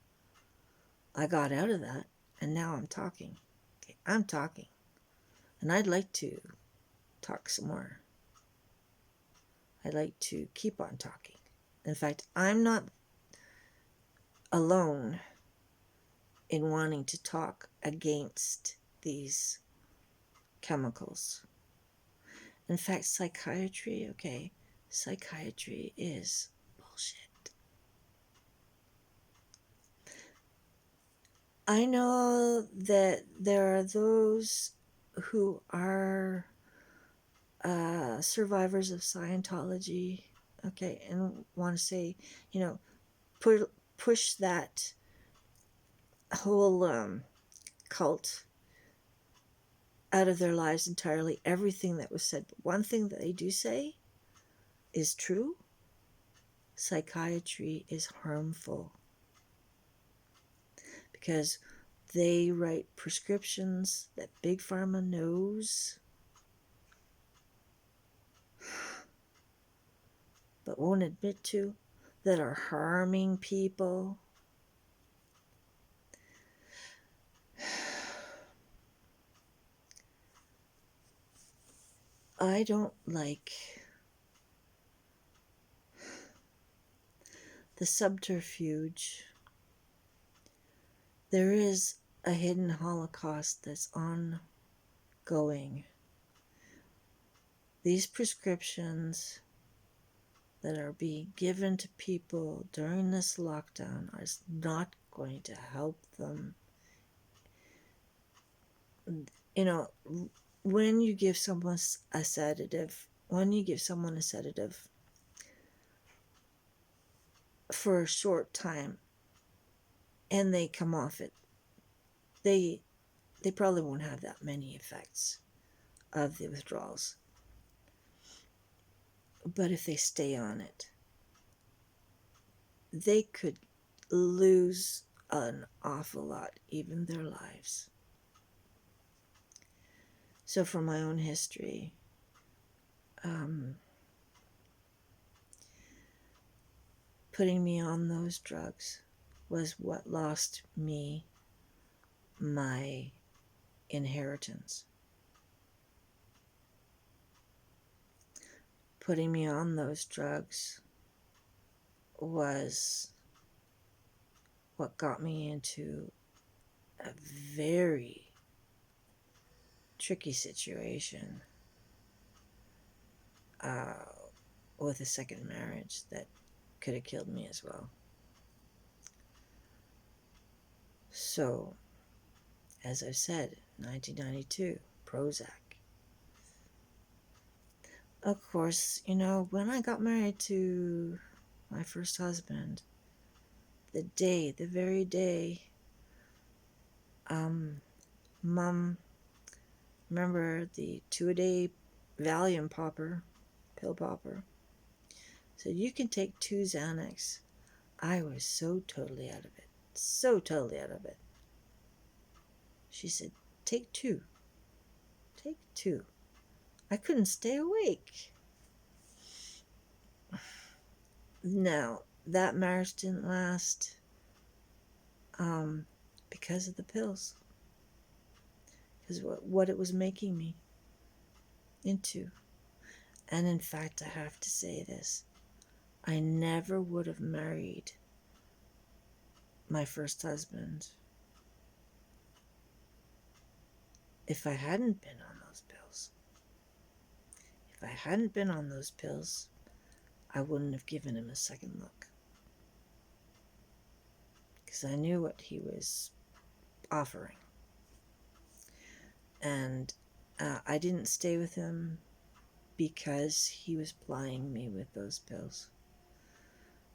I got out of that, and now I'm talking. Okay, I'm talking. And I'd like to talk some more. I'd like to keep on talking. In fact, I'm not alone in wanting to talk against these chemicals. In fact, psychiatry is bullshit. I know that there are those who are survivors of Scientology, okay, and want to say, push that whole cult out of their lives entirely, everything that was said. But one thing that they do say is true: psychiatry is harmful because they write prescriptions that Big Pharma knows but won't admit to, that are harming people. I don't like the subterfuge. There is a hidden Holocaust that's ongoing. These prescriptions that are being given to people during this lockdown are not going to help them. When you give someone a sedative, for a short time and they come off it, they probably won't have that many effects of the withdrawals. But if they stay on it, they could lose an awful lot, even their lives. So from my own history, putting me on those drugs was what lost me my inheritance. Putting me on those drugs was what got me into a very tricky situation with a second marriage that could have killed me as well. So, as I said, 1992, Prozac. Of course, when I got married to my first husband, the very day, Mom, remember the 2-a-day Valium pill popper, said you can take 2 Xanax. I was so totally out of it. She said, take 2. I couldn't stay awake. Now, that marriage didn't last because of the pills. because what it was making me into. And in fact, I have to say this, I never would have married my first husband if I hadn't been on those pills. If I hadn't been on those pills, I wouldn't have given him a second look. Because I knew what he was offering. And I didn't stay with him because he was plying me with those pills.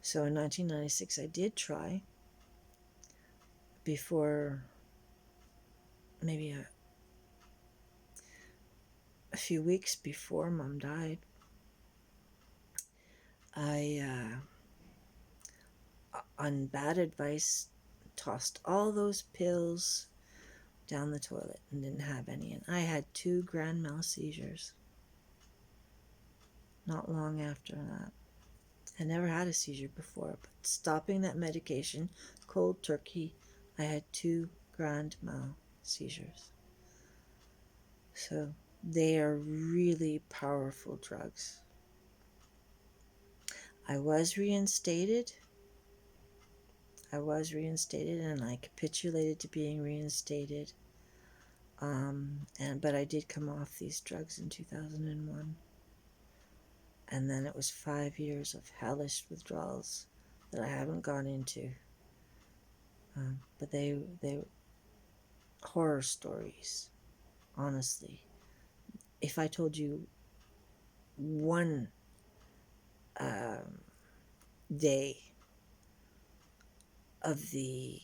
So in 1996, I did try before maybe a few weeks before Mom died. I, on bad advice, tossed all those pills down the toilet and didn't have any. And I had 2 grand mal seizures not long after that. I never had a seizure before, but stopping that medication, cold turkey, I had 2 grand mal seizures. So they are really powerful drugs. I was reinstated and I capitulated to being reinstated. But I did come off these drugs in 2001. And then it was 5 years of hellish withdrawals that I haven't gone into. But they horror stories, honestly. If I told you one day of the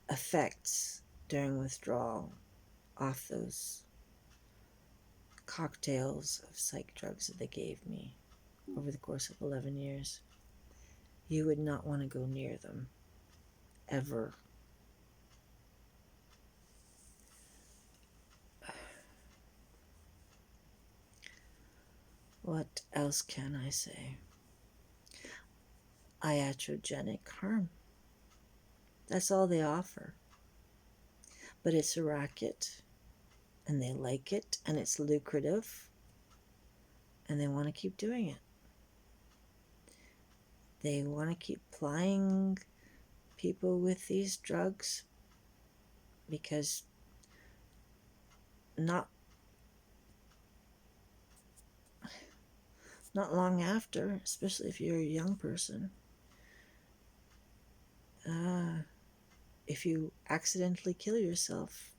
effects during withdrawal off those cocktails of psych drugs that they gave me over the course of 11 years, you would not want to go near them ever. What else can I say? Iatrogenic harm. That's all they offer. But it's a racket, and they like it, and it's lucrative, and they want to keep doing it. They want to keep plying people with these drugs because not long after, especially if you're a young person, if you accidentally kill yourself,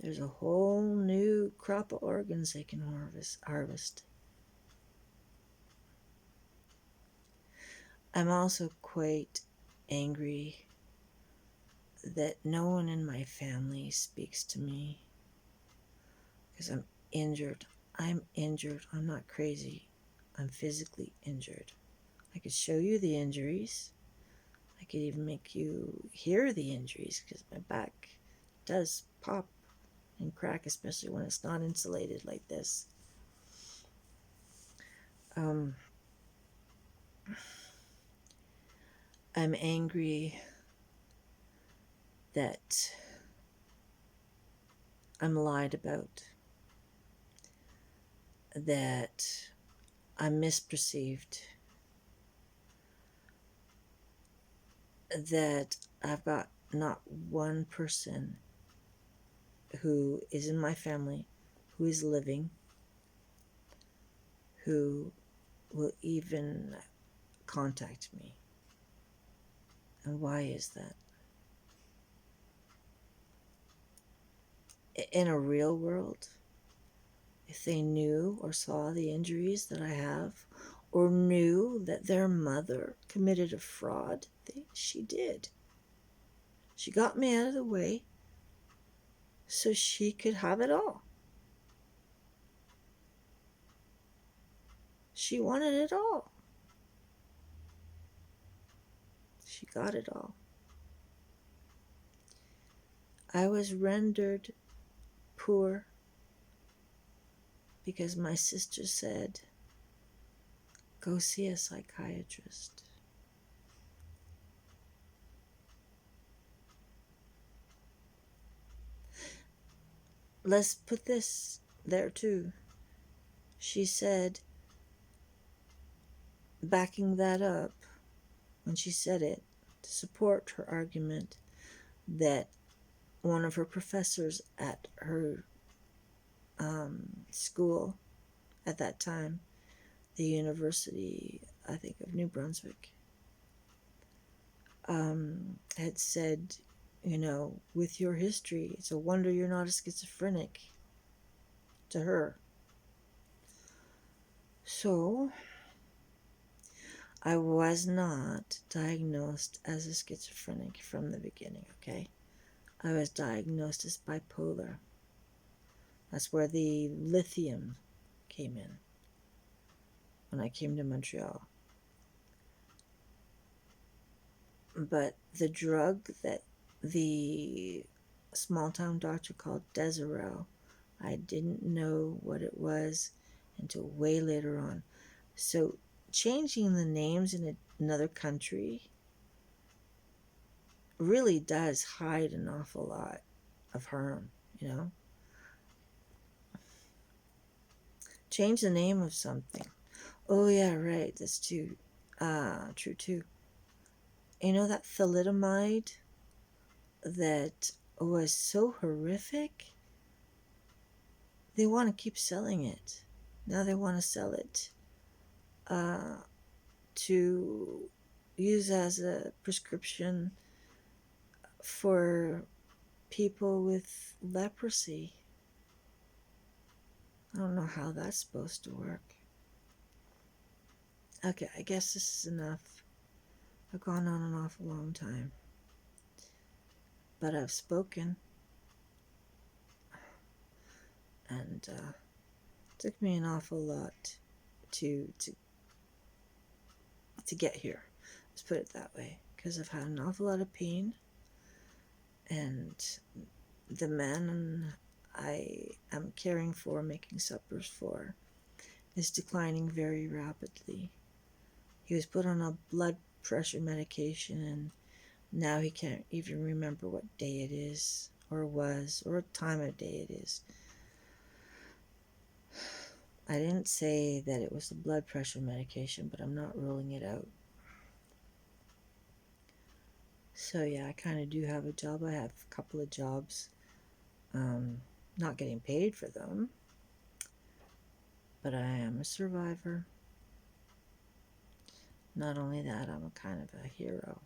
there's a whole new crop of organs they can harvest. I'm also quite angry that no one in my family speaks to me because I'm injured. I'm not crazy. I'm physically injured. I could show you the injuries. I could even make you hear the injuries because my back does pop and crack, especially when it's not insulated like this. I'm angry that I'm lied about, that I'm misperceived, that I've got not one person who is in my family who is living who will even contact me. And why is that? In a real world, if they knew or saw the injuries that I have, or knew that their mother committed a fraud, she did. She got me out of the way so she could have it all. She wanted it all. She got it all. I was rendered poor because my sister said, go see a psychiatrist. let's put this there too. She said, backing that up, when she said it, to support her argument that one of her professors at her school at that time, the University, I think, of New Brunswick, had said, with your history, it's a wonder you're not a schizophrenic, to her. So, I was not diagnosed as a schizophrenic from the beginning, okay? I was diagnosed as bipolar. That's where the lithium came in when I came to Montreal. But the drug that the small town doctor called Deserel, I didn't know what it was until way later on. So changing the names in another country really does hide an awful lot of harm, Change the name of something. Oh yeah, right. That's too true too. That thalidomide that was so horrific, they want to keep selling it. Now they want to sell it to use as a prescription for people with leprosy. I don't know how that's supposed to work. Okay, I guess this is enough. I've gone on an awful long time. But I've spoken. And it took me an awful lot to get here. Let's put it that way. Because I've had an awful lot of pain. And the man I am caring for, making suppers for, is declining very rapidly. He was put on a blood pressure medication, and now he can't even remember what day it is, or was, or what time of day it is. I didn't say that it was the blood pressure medication, but I'm not ruling it out. So yeah, I kind of do have a job. I have a couple of jobs. Not getting paid for them, but I am a survivor. Not only that, I'm a kind of a hero.